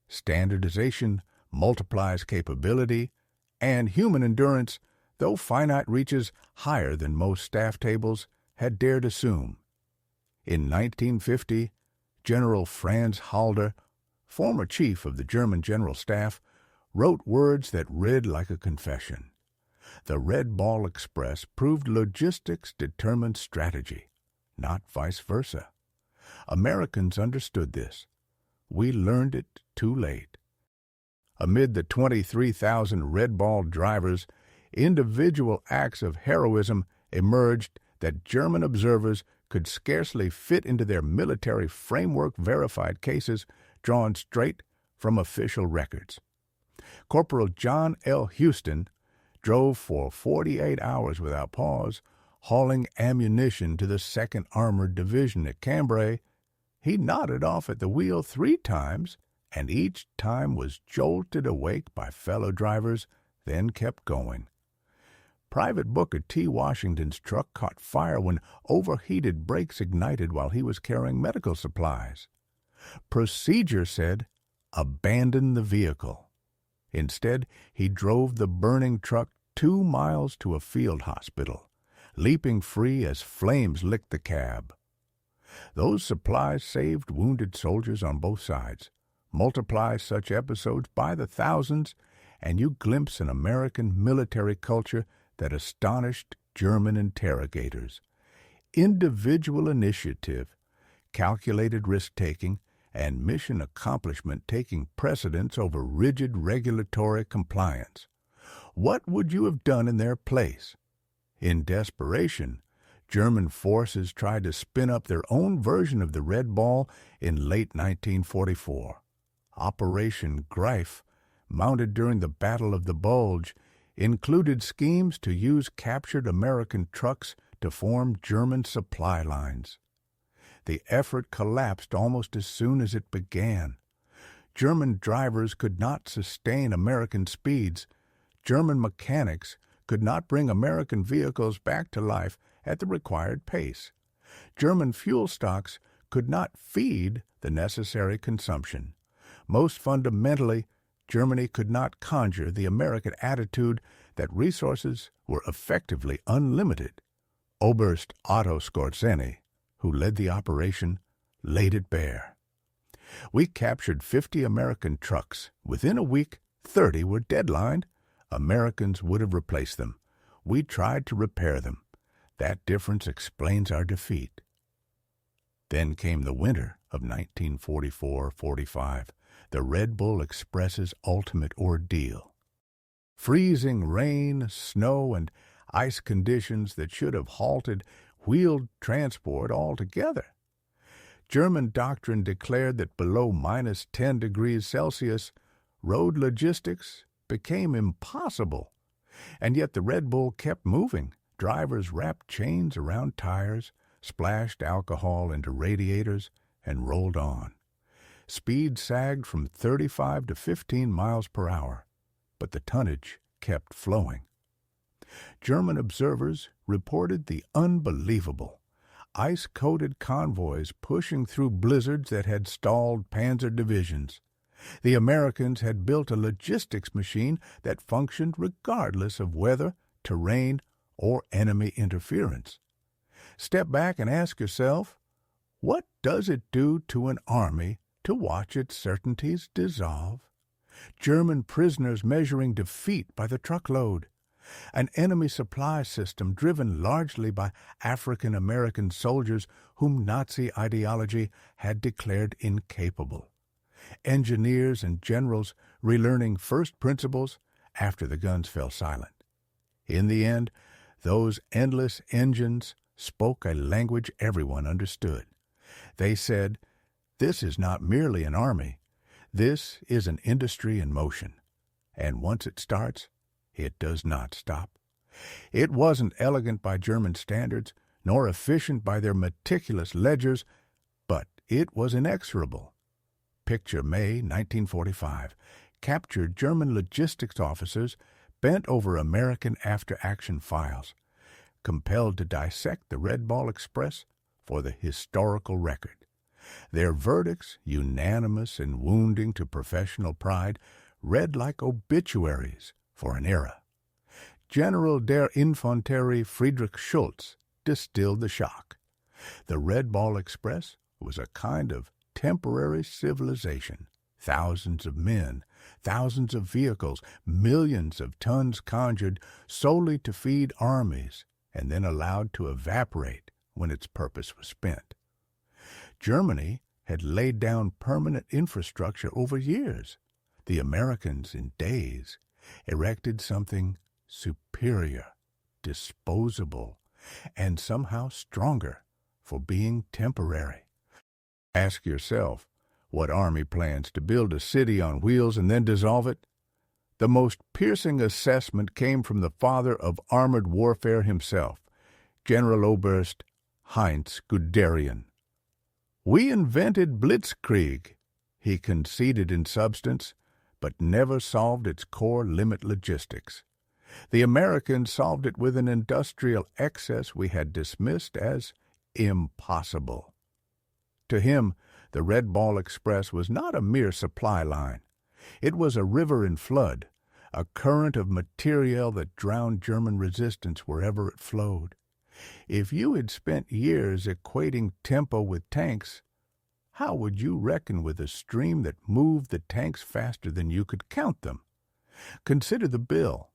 Standardization multiplies capability. And human endurance, though finite, reaches higher than most staff tables had dared assume. In 1950, General Franz Halder, former chief of the German General Staff, wrote words that read like a confession. The Red Ball Express proved logistics determined strategy, not vice versa. Americans understood this. We learned it too late. Amid the 23,000 Red Ball drivers, individual acts of heroism emerged that German observers could scarcely fit into their military framework-verified cases drawn straight from official records. Corporal John L. Houston drove for 48 hours without pause, hauling ammunition to the 2nd Armored Division at Cambrai. He nodded off at the wheel 3 times, and each time was jolted awake by fellow drivers, then kept going. Private Booker T. Washington's truck caught fire when overheated brakes ignited while he was carrying medical supplies. Procedure said, abandon the vehicle. Instead, he drove the burning truck 2 miles to a field hospital, leaping free as flames licked the cab. Those supplies saved wounded soldiers on both sides. Multiply such episodes by the thousands, and you glimpse an American military culture that astonished German interrogators. Individual initiative, calculated risk-taking, and mission accomplishment taking precedence over rigid regulatory compliance. What would you have done in their place? In desperation, German forces tried to spin up their own version of the Red Ball in late 1944. Operation Greif mounted during the Battle of the Bulge, included schemes to use captured American trucks to form German supply lines. The effort collapsed almost as soon as it began. German drivers could not sustain American speeds. German mechanics could not bring American vehicles back to life at the required pace. German fuel stocks could not feed the necessary consumption. Most fundamentally, Germany could not conjure the American attitude that resources were effectively unlimited. Oberst Otto Skorzeny, who led the operation, laid it bare. We captured 50 American trucks. Within a week, 30 were deadlined. Americans would have replaced them. We tried to repair them. That difference explains our defeat. Then came the winter of 1944-45, the Red Bull Express's ultimate ordeal. Freezing rain, snow, and ice conditions that should have halted wheeled transport altogether. German doctrine declared that below -10 degrees Celsius, road logistics became impossible. And yet the Red Bull kept moving. Drivers wrapped chains around tires, splashed alcohol into radiators, and rolled on. Speed sagged from 35 to 15 miles per hour, but the tonnage kept flowing. German observers reported the unbelievable. Ice-coated convoys pushing through blizzards that had stalled panzer divisions. The Americans had built a logistics machine that functioned regardless of weather, terrain, or enemy interference. Step back and ask yourself, what does it do to an army to watch its certainties dissolve? German prisoners measuring defeat by the truckload. An enemy supply system driven largely by African-American soldiers whom Nazi ideology had declared incapable. Engineers and generals relearning first principles after the guns fell silent. In the end, those endless engines spoke a language everyone understood. They said, "This is not merely an army. This is an industry in motion. And once it starts, it does not stop." It wasn't elegant by German standards, nor efficient by their meticulous ledgers, but it was inexorable. Picture May 1945. Captured German logistics officers bent over American after-action files, compelled to dissect the Red Ball Express for the historical record. Their verdicts, unanimous and wounding to professional pride, read like obituaries for an era. General der Infanterie Friedrich Schulz distilled the shock. The Red Ball Express was a kind of temporary civilization. Thousands of men, thousands of vehicles, millions of tons conjured solely to feed armies and then allowed to evaporate when its purpose was spent. Germany had laid down permanent infrastructure over years. The Americans, in days, erected something superior, disposable, and somehow stronger for being temporary. Ask yourself, what army plans to build a city on wheels and then dissolve it? The most piercing assessment came from the father of armored warfare himself, General Oberst Heinz Guderian. "We invented blitzkrieg," he conceded in substance, but never solved its core limit logistics. The Americans solved it with an industrial excess we had dismissed as impossible. To him, the Red Ball Express was not a mere supply line. It was a river in flood, a current of material that drowned German resistance wherever it flowed. If you had spent years equating tempo with tanks, how would you reckon with a stream that moved the tanks faster than you could count them? Consider the bill.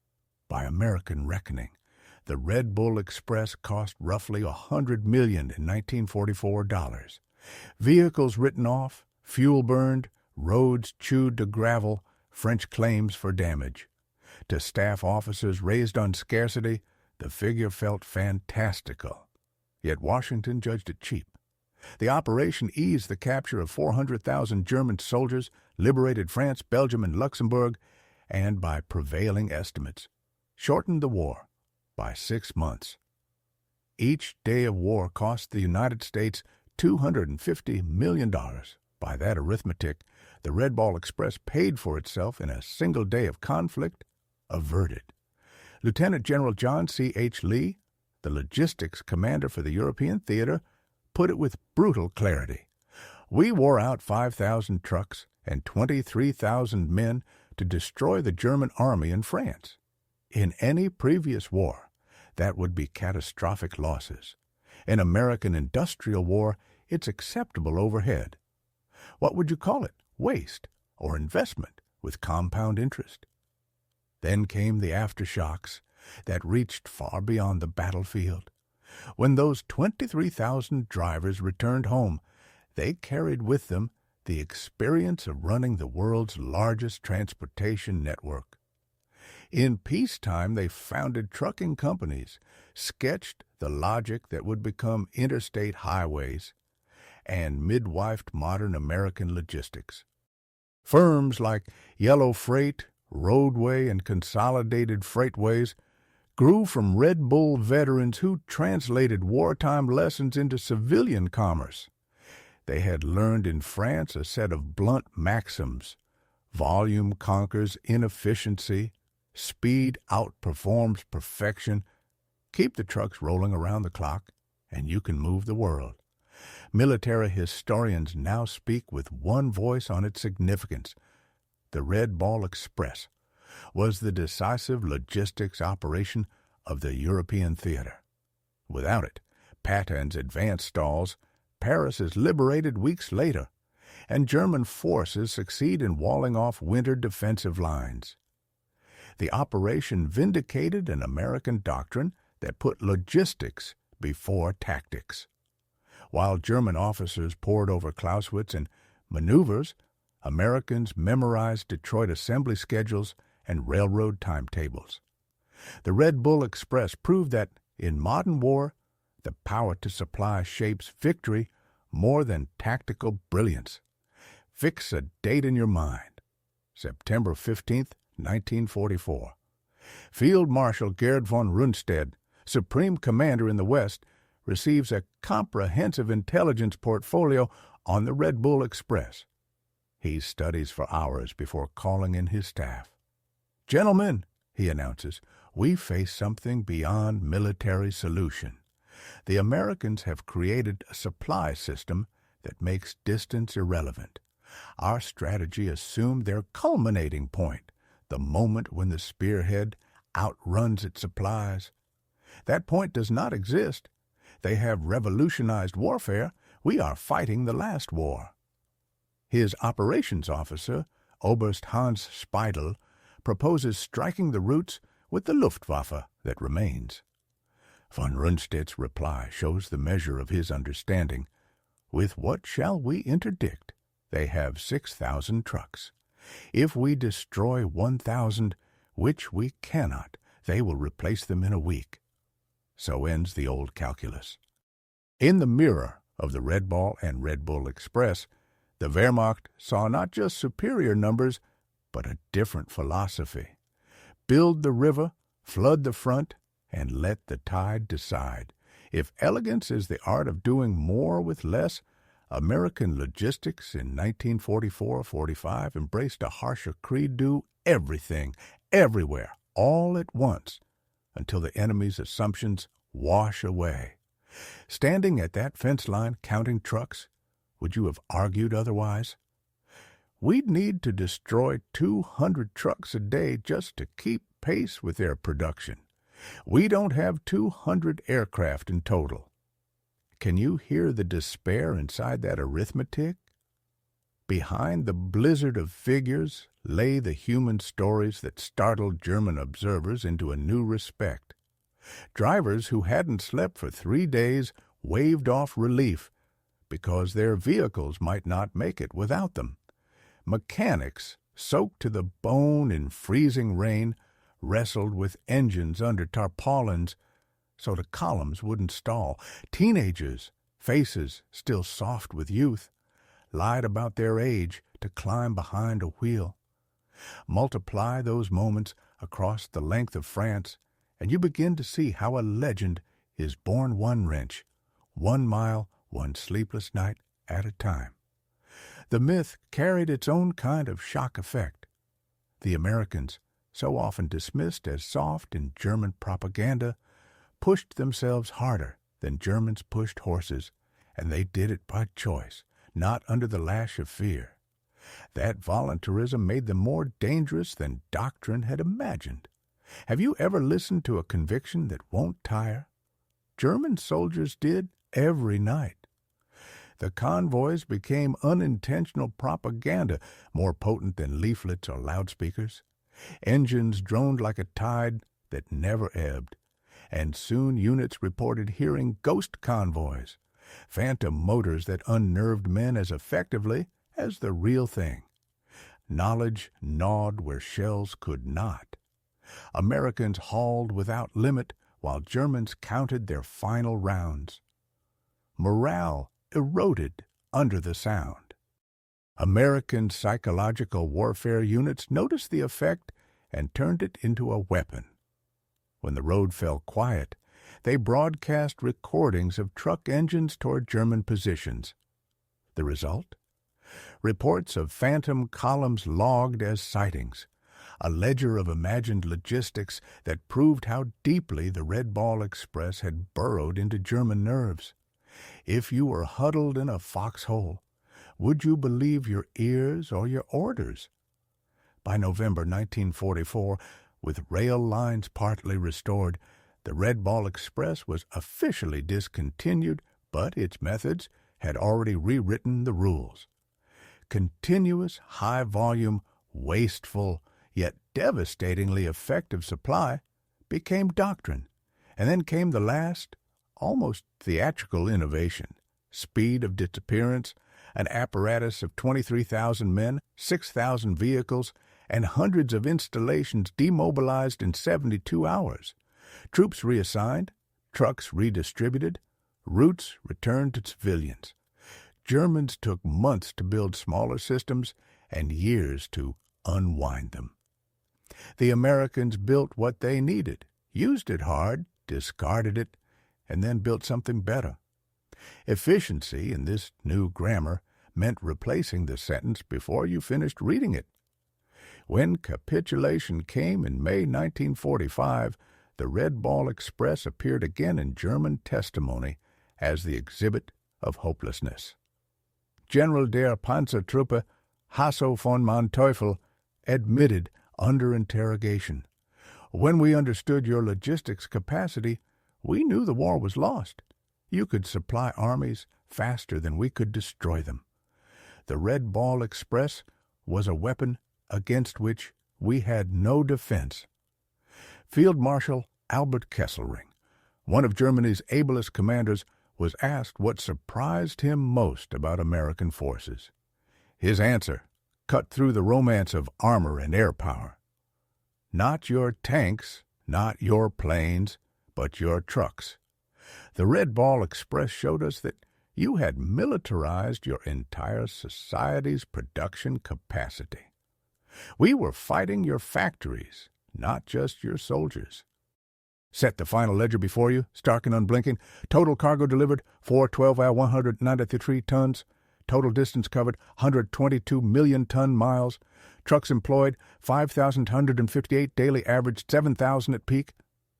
By American reckoning, the Red Bull Express cost roughly $100 million in 1944 dollars. Vehicles written off, fuel burned, roads chewed to gravel, French claims for damage. To staff officers raised on scarcity, the figure felt fantastical. Yet Washington judged it cheap. The operation eased the capture of 400,000 German soldiers, liberated France, Belgium, and Luxembourg, and by prevailing estimates, shortened the war by 6 months. Each day of war cost the United States $250 million. By that arithmetic, the Red Ball Express paid for itself in a single day of conflict averted. Lieutenant General John C. H. Lee, the logistics commander for the European theater, put it with brutal clarity. We wore out 5,000 trucks and 23,000 men to destroy the German army in France. In any previous war, that would be catastrophic losses. In American industrial war, it's acceptable overhead. What would you call it? Waste or investment with compound interest. Then came the aftershocks that reached far beyond the battlefield. When those 23,000 drivers returned home, they carried with them the experience of running the world's largest transportation network. In peacetime, they founded trucking companies, sketched the logic that would become interstate highways, and midwifed modern American logistics. Firms like Yellow Freight, Roadway, and Consolidated Freightways grew from Red Bull veterans who translated wartime lessons into civilian commerce. They had learned in France a set of blunt maxims: volume conquers inefficiency, speed outperforms perfection, keep the trucks rolling around the clock, and you can move the world. Military historians now speak with one voice on its significance. The Red Ball Express was the decisive logistics operation of the European theater. Without it, Patton's advance stalls, Paris is liberated weeks later, and German forces succeed in walling off winter defensive lines. The operation vindicated an American doctrine that put logistics before tactics. While German officers pored over Clausewitz and maneuvers, Americans memorized Detroit assembly schedules and railroad timetables. The Red Bull Express proved that, in modern war, the power to supply shapes victory more than tactical brilliance. Fix a date in your mind. September 15th, 1944. Field Marshal Gerd von Rundstedt, Supreme Commander in the West, receives a comprehensive intelligence portfolio on the Red Bull Express. He studies for hours before calling in his staff. "Gentlemen," he announces, "we face something beyond military solution. The Americans have created a supply system that makes distance irrelevant. Our strategy assumed their culminating point, the moment when the spearhead outruns its supplies. That point does not exist. They have revolutionized warfare. We are fighting the last war." His operations officer, Oberst Hans Speidel, proposes striking the roots with the Luftwaffe that remains. Von Rundstedt's reply shows the measure of his understanding. With what shall we interdict? They have 6,000 trucks. If we destroy 1,000, which we cannot, they will replace them in a week. So ends the old calculus. In the mirror of the Red Ball and Red Bull Express, the Wehrmacht saw not just superior numbers, but a different philosophy. Build the river, flood the front, and let the tide decide. If elegance is the art of doing more with less, American logistics in 1944-45 embraced a harsher creed: do everything, everywhere, all at once, until the enemy's assumptions wash away. Standing at that fence line counting trucks, would you have argued otherwise? We'd need to destroy 200 trucks a day just to keep pace with their production. We don't have 200 aircraft in total. Can you hear the despair inside that arithmetic? Behind the blizzard of figures lay the human stories that startled German observers into a new respect. Drivers who hadn't slept for 3 days waved off relief because their vehicles might not make it without them. Mechanics, soaked to the bone in freezing rain, wrestled with engines under tarpaulins so the columns wouldn't stall. Teenagers, faces still soft with youth, lied about their age to climb behind a wheel. Multiply those moments across the length of France, and you begin to see how a legend is born one wrench, 1 mile, 1 sleepless night at a time. The myth carried its own kind of shock effect. The Americans, so often dismissed as soft in German propaganda, pushed themselves harder than Germans pushed horses, and they did it by choice, not under the lash of fear. That voluntarism made them more dangerous than doctrine had imagined. Have you ever listened to a conviction that won't tire? German soldiers did every night. The convoys became unintentional propaganda, more potent than leaflets or loudspeakers. Engines droned like a tide that never ebbed, and soon units reported hearing ghost convoys, phantom motors that unnerved men as effectively as the real thing. Knowledge gnawed where shells could not. Americans hauled without limit while Germans counted their final rounds. Morale eroded under the sound. American psychological warfare units noticed the effect and turned it into a weapon. When the road fell quiet, they broadcast recordings of truck engines toward German positions. The result? Reports of phantom columns logged as sightings, a ledger of imagined logistics that proved how deeply the Red Ball Express had burrowed into German nerves. If you were huddled in a foxhole, would you believe your ears or your orders? By November 1944, with rail lines partly restored, the Red Ball Express was officially discontinued, but its methods had already rewritten the rules. Continuous, high-volume, wasteful, yet devastatingly effective supply became doctrine, and then came the last, almost theatrical innovation, speed of disappearance, an apparatus of 23,000 men, 6,000 vehicles, and hundreds of installations demobilized in 72 hours, troops reassigned, trucks redistributed, routes returned to civilians. Germans took months to build smaller systems and years to unwind them. The Americans built what they needed, used it hard, discarded it, and then built something better. Efficiency in this new grammar meant replacing the sentence before you finished reading it. When capitulation came in May 1945, the Red Ball Express appeared again in German testimony as the exhibit of hopelessness. General der Panzertruppe Hasso von Manteuffel admitted under interrogation, "When we understood your logistics capacity, we knew the war was lost. You could supply armies faster than we could destroy them. The Red Ball Express was a weapon against which we had no defense." Field Marshal Albert Kesselring, one of Germany's ablest commanders, was asked what surprised him most about American forces. His answer cut through the romance of armor and air power. "Not your tanks, not your planes, but your trucks. The Red Ball Express showed us that you had militarized your entire society's production capacity. We were fighting your factories, not just your soldiers." Set the final ledger before you, stark and unblinking. Total cargo delivered, 412 at 193 tons. Total distance covered, 122 million ton miles. Trucks employed, 5,158 daily average, 7,000 at peak.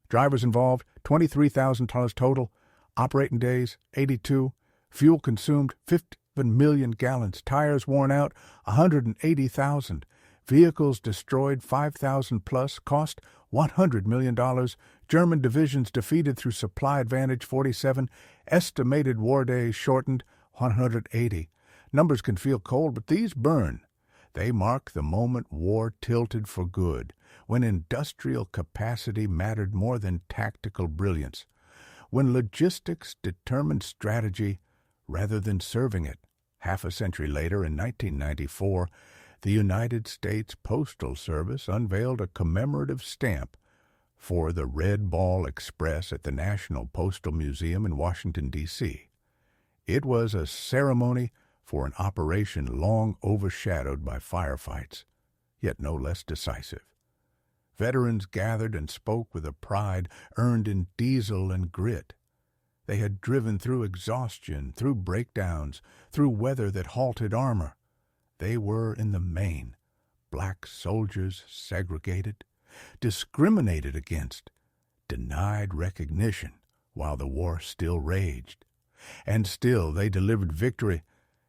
Drivers involved, 23,000 tons total. Operating days, 82. Fuel consumed, 51 million gallons. Tires worn out, 180,000. Vehicles destroyed, 5,000 plus. Cost, $100 million. German divisions defeated through supply advantage, 47. Estimated war days shortened, 180. Numbers can feel cold, but these burn. They mark the moment war tilted for good, when industrial capacity mattered more than tactical brilliance, when logistics determined strategy rather than serving it. Half a century later, in 1994, the United States Postal Service unveiled a commemorative stamp for the Red Ball Express at the National Postal Museum in Washington, D.C. It was a ceremony for an operation long overshadowed by firefights. yet no less decisive. Veterans gathered and spoke with a pride earned in diesel and grit. They had driven through exhaustion, through breakdowns, through weather that halted armor. They were, in the main, black soldiers segregated, discriminated against, denied recognition while the war still raged. And still they delivered victory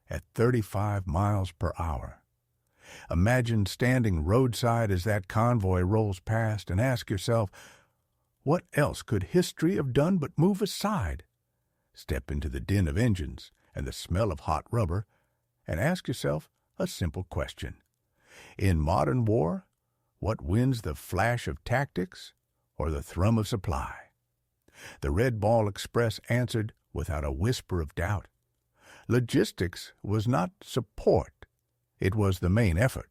at 35 miles per hour. Imagine standing roadside as that convoy rolls past and ask yourself, what else could history have done but move aside? Step into the din of engines and the smell of hot rubber and ask yourself a simple question. In modern war, what wins, the flash of tactics or the thrum of supply? The Red Ball Express answered without a whisper of doubt. Logistics was not support. It was the main effort.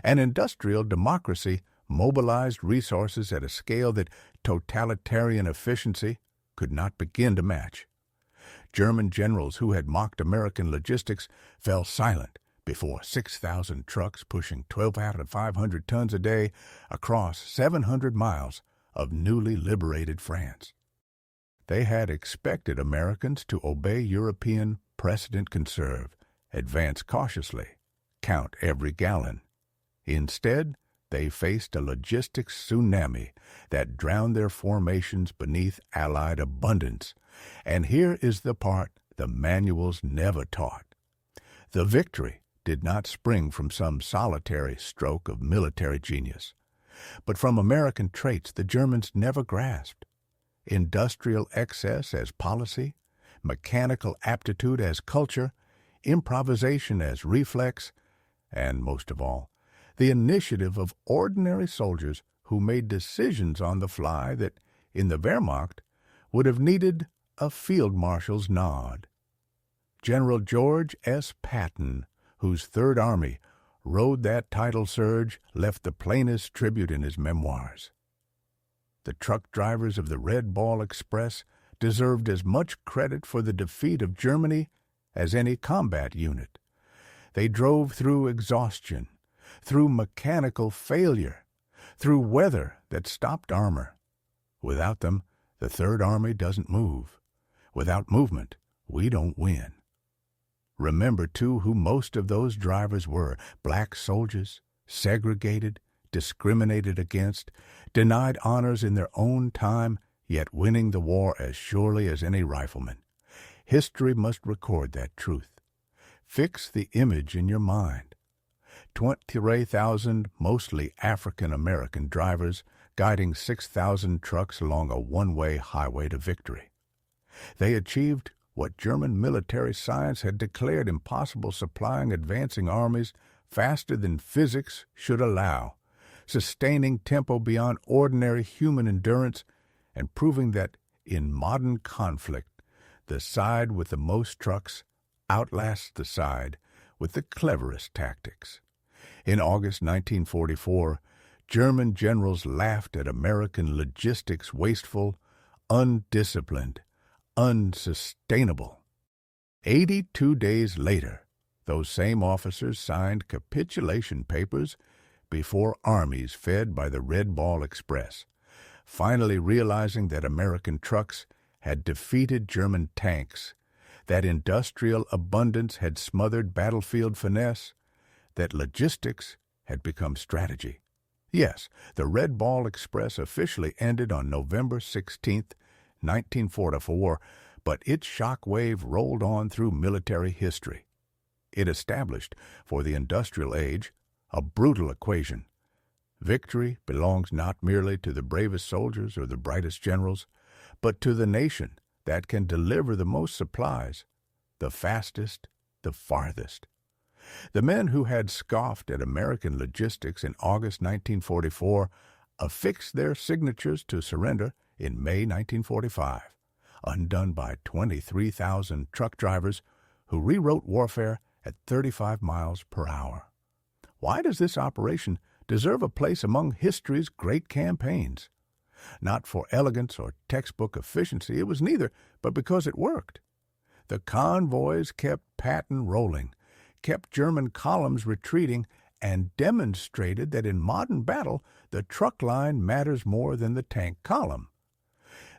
An industrial democracy mobilized resources at a scale that totalitarian efficiency could not begin to match. German generals who had mocked American logistics fell silent before 6,000 trucks pushing 12 out of 500 tons a day across 700 miles of newly liberated France. They had expected Americans to obey European precedent, conserve, advance cautiously, count every gallon. Instead, they faced a logistics tsunami that drowned their formations beneath Allied abundance. And here is the part the manuals never taught. The victory did not spring from some solitary stroke of military genius, but from American traits the Germans never grasped. Industrial excess as policy, mechanical aptitude as culture, improvisation as reflex, and, most of all, the initiative of ordinary soldiers who made decisions on the fly that, in the Wehrmacht, would have needed a field marshal's nod. General George S. Patton, whose Third Army rode that tidal surge, left the plainest tribute in his memoirs. The truck drivers of the Red Ball Express deserved as much credit for the defeat of Germany as any combat unit. They drove through exhaustion, through mechanical failure, through weather that stopped armor. Without them, the Third Army doesn't move. Without movement, we don't win. Remember, too, who most of those drivers were: black soldiers, segregated, discriminated against, denied honors in their own time, yet winning the war as surely as any rifleman. History must record that truth. Fix the image in your mind. 23,000 mostly African-American drivers guiding 6,000 trucks along a one-way highway to victory. They achieved what German military science had declared impossible, supplying advancing armies faster than physics should allow, sustaining tempo beyond ordinary human endurance, and proving that in modern conflict, the side with the most trucks outlasts the side with the cleverest tactics. In August 1944, German generals laughed at American logistics wasteful, undisciplined, unsustainable. 82 days later, those same officers signed capitulation papers before armies fed by the Red Ball Express, finally realizing that American trucks had defeated German tanks, that industrial abundance had smothered battlefield finesse, that logistics had become strategy. Yes, the Red Ball Express officially ended on November 16, 1944, but its shock wave rolled on through military history. It established, for the industrial age, a brutal equation. Victory belongs not merely to the bravest soldiers or the brightest generals, but to the nation that can deliver the most supplies, the fastest, the farthest. The men who had scoffed at American logistics in August 1944 affixed their signatures to surrender in May 1945, undone by 23,000 truck drivers who rewrote warfare at 35 miles per hour. Why does this operation deserve a place among history's great campaigns? Not for elegance or textbook efficiency, it was neither, but because it worked. The convoys kept Patton rolling, kept German columns retreating, and demonstrated that in modern battle the truck line matters more than the tank column.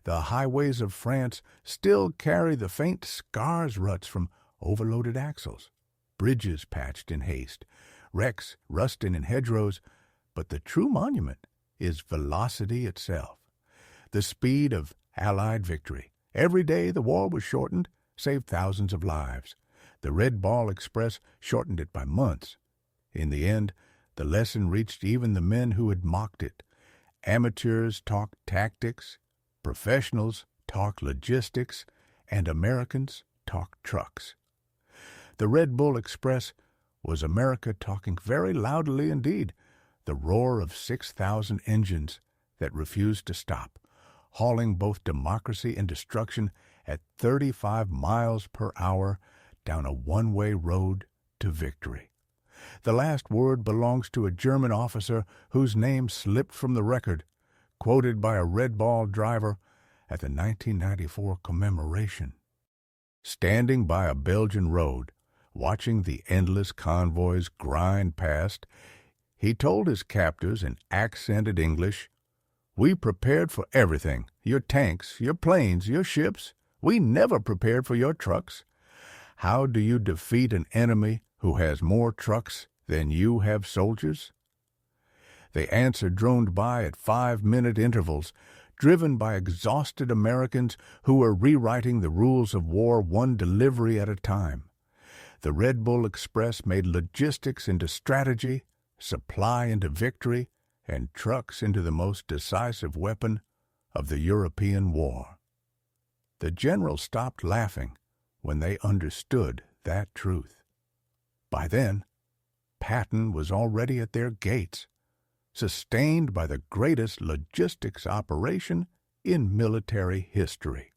The highways of France still carry the faint scars ruts from overloaded axles, bridges patched in haste, wrecks rusting in hedgerows, but the true monument is velocity itself, the speed of Allied victory. Every day the war was shortened, saved thousands of lives. The Red Ball Express shortened it by months. In the end, the lesson reached even the men who had mocked it. Amateurs talked tactics, professionals talked logistics, and Americans talked trucks. The Red Bull Express was America talking very loudly indeed, the roar of 6,000 engines that refused to stop, hauling both democracy and destruction at 35 miles per hour down a one-way road to victory. The last word belongs to a German officer whose name slipped from the record, quoted by a Red Ball driver at the 1994 commemoration. Standing by a Belgian road, watching the endless convoys grind past, he told his captors in accented English, "We prepared for everything, your tanks, your planes, your ships. We never prepared for your trucks. How do you defeat an enemy who has more trucks than you have soldiers?" The answer droned by at 5-minute intervals, driven by exhausted Americans who were rewriting the rules of war one delivery at a time. The Red Bull Express made logistics into strategy, supply into victory, and trucks into the most decisive weapon of the European war. The generals stopped laughing when they understood that truth. By then, Patton was already at their gates, sustained by the greatest logistics operation in military history.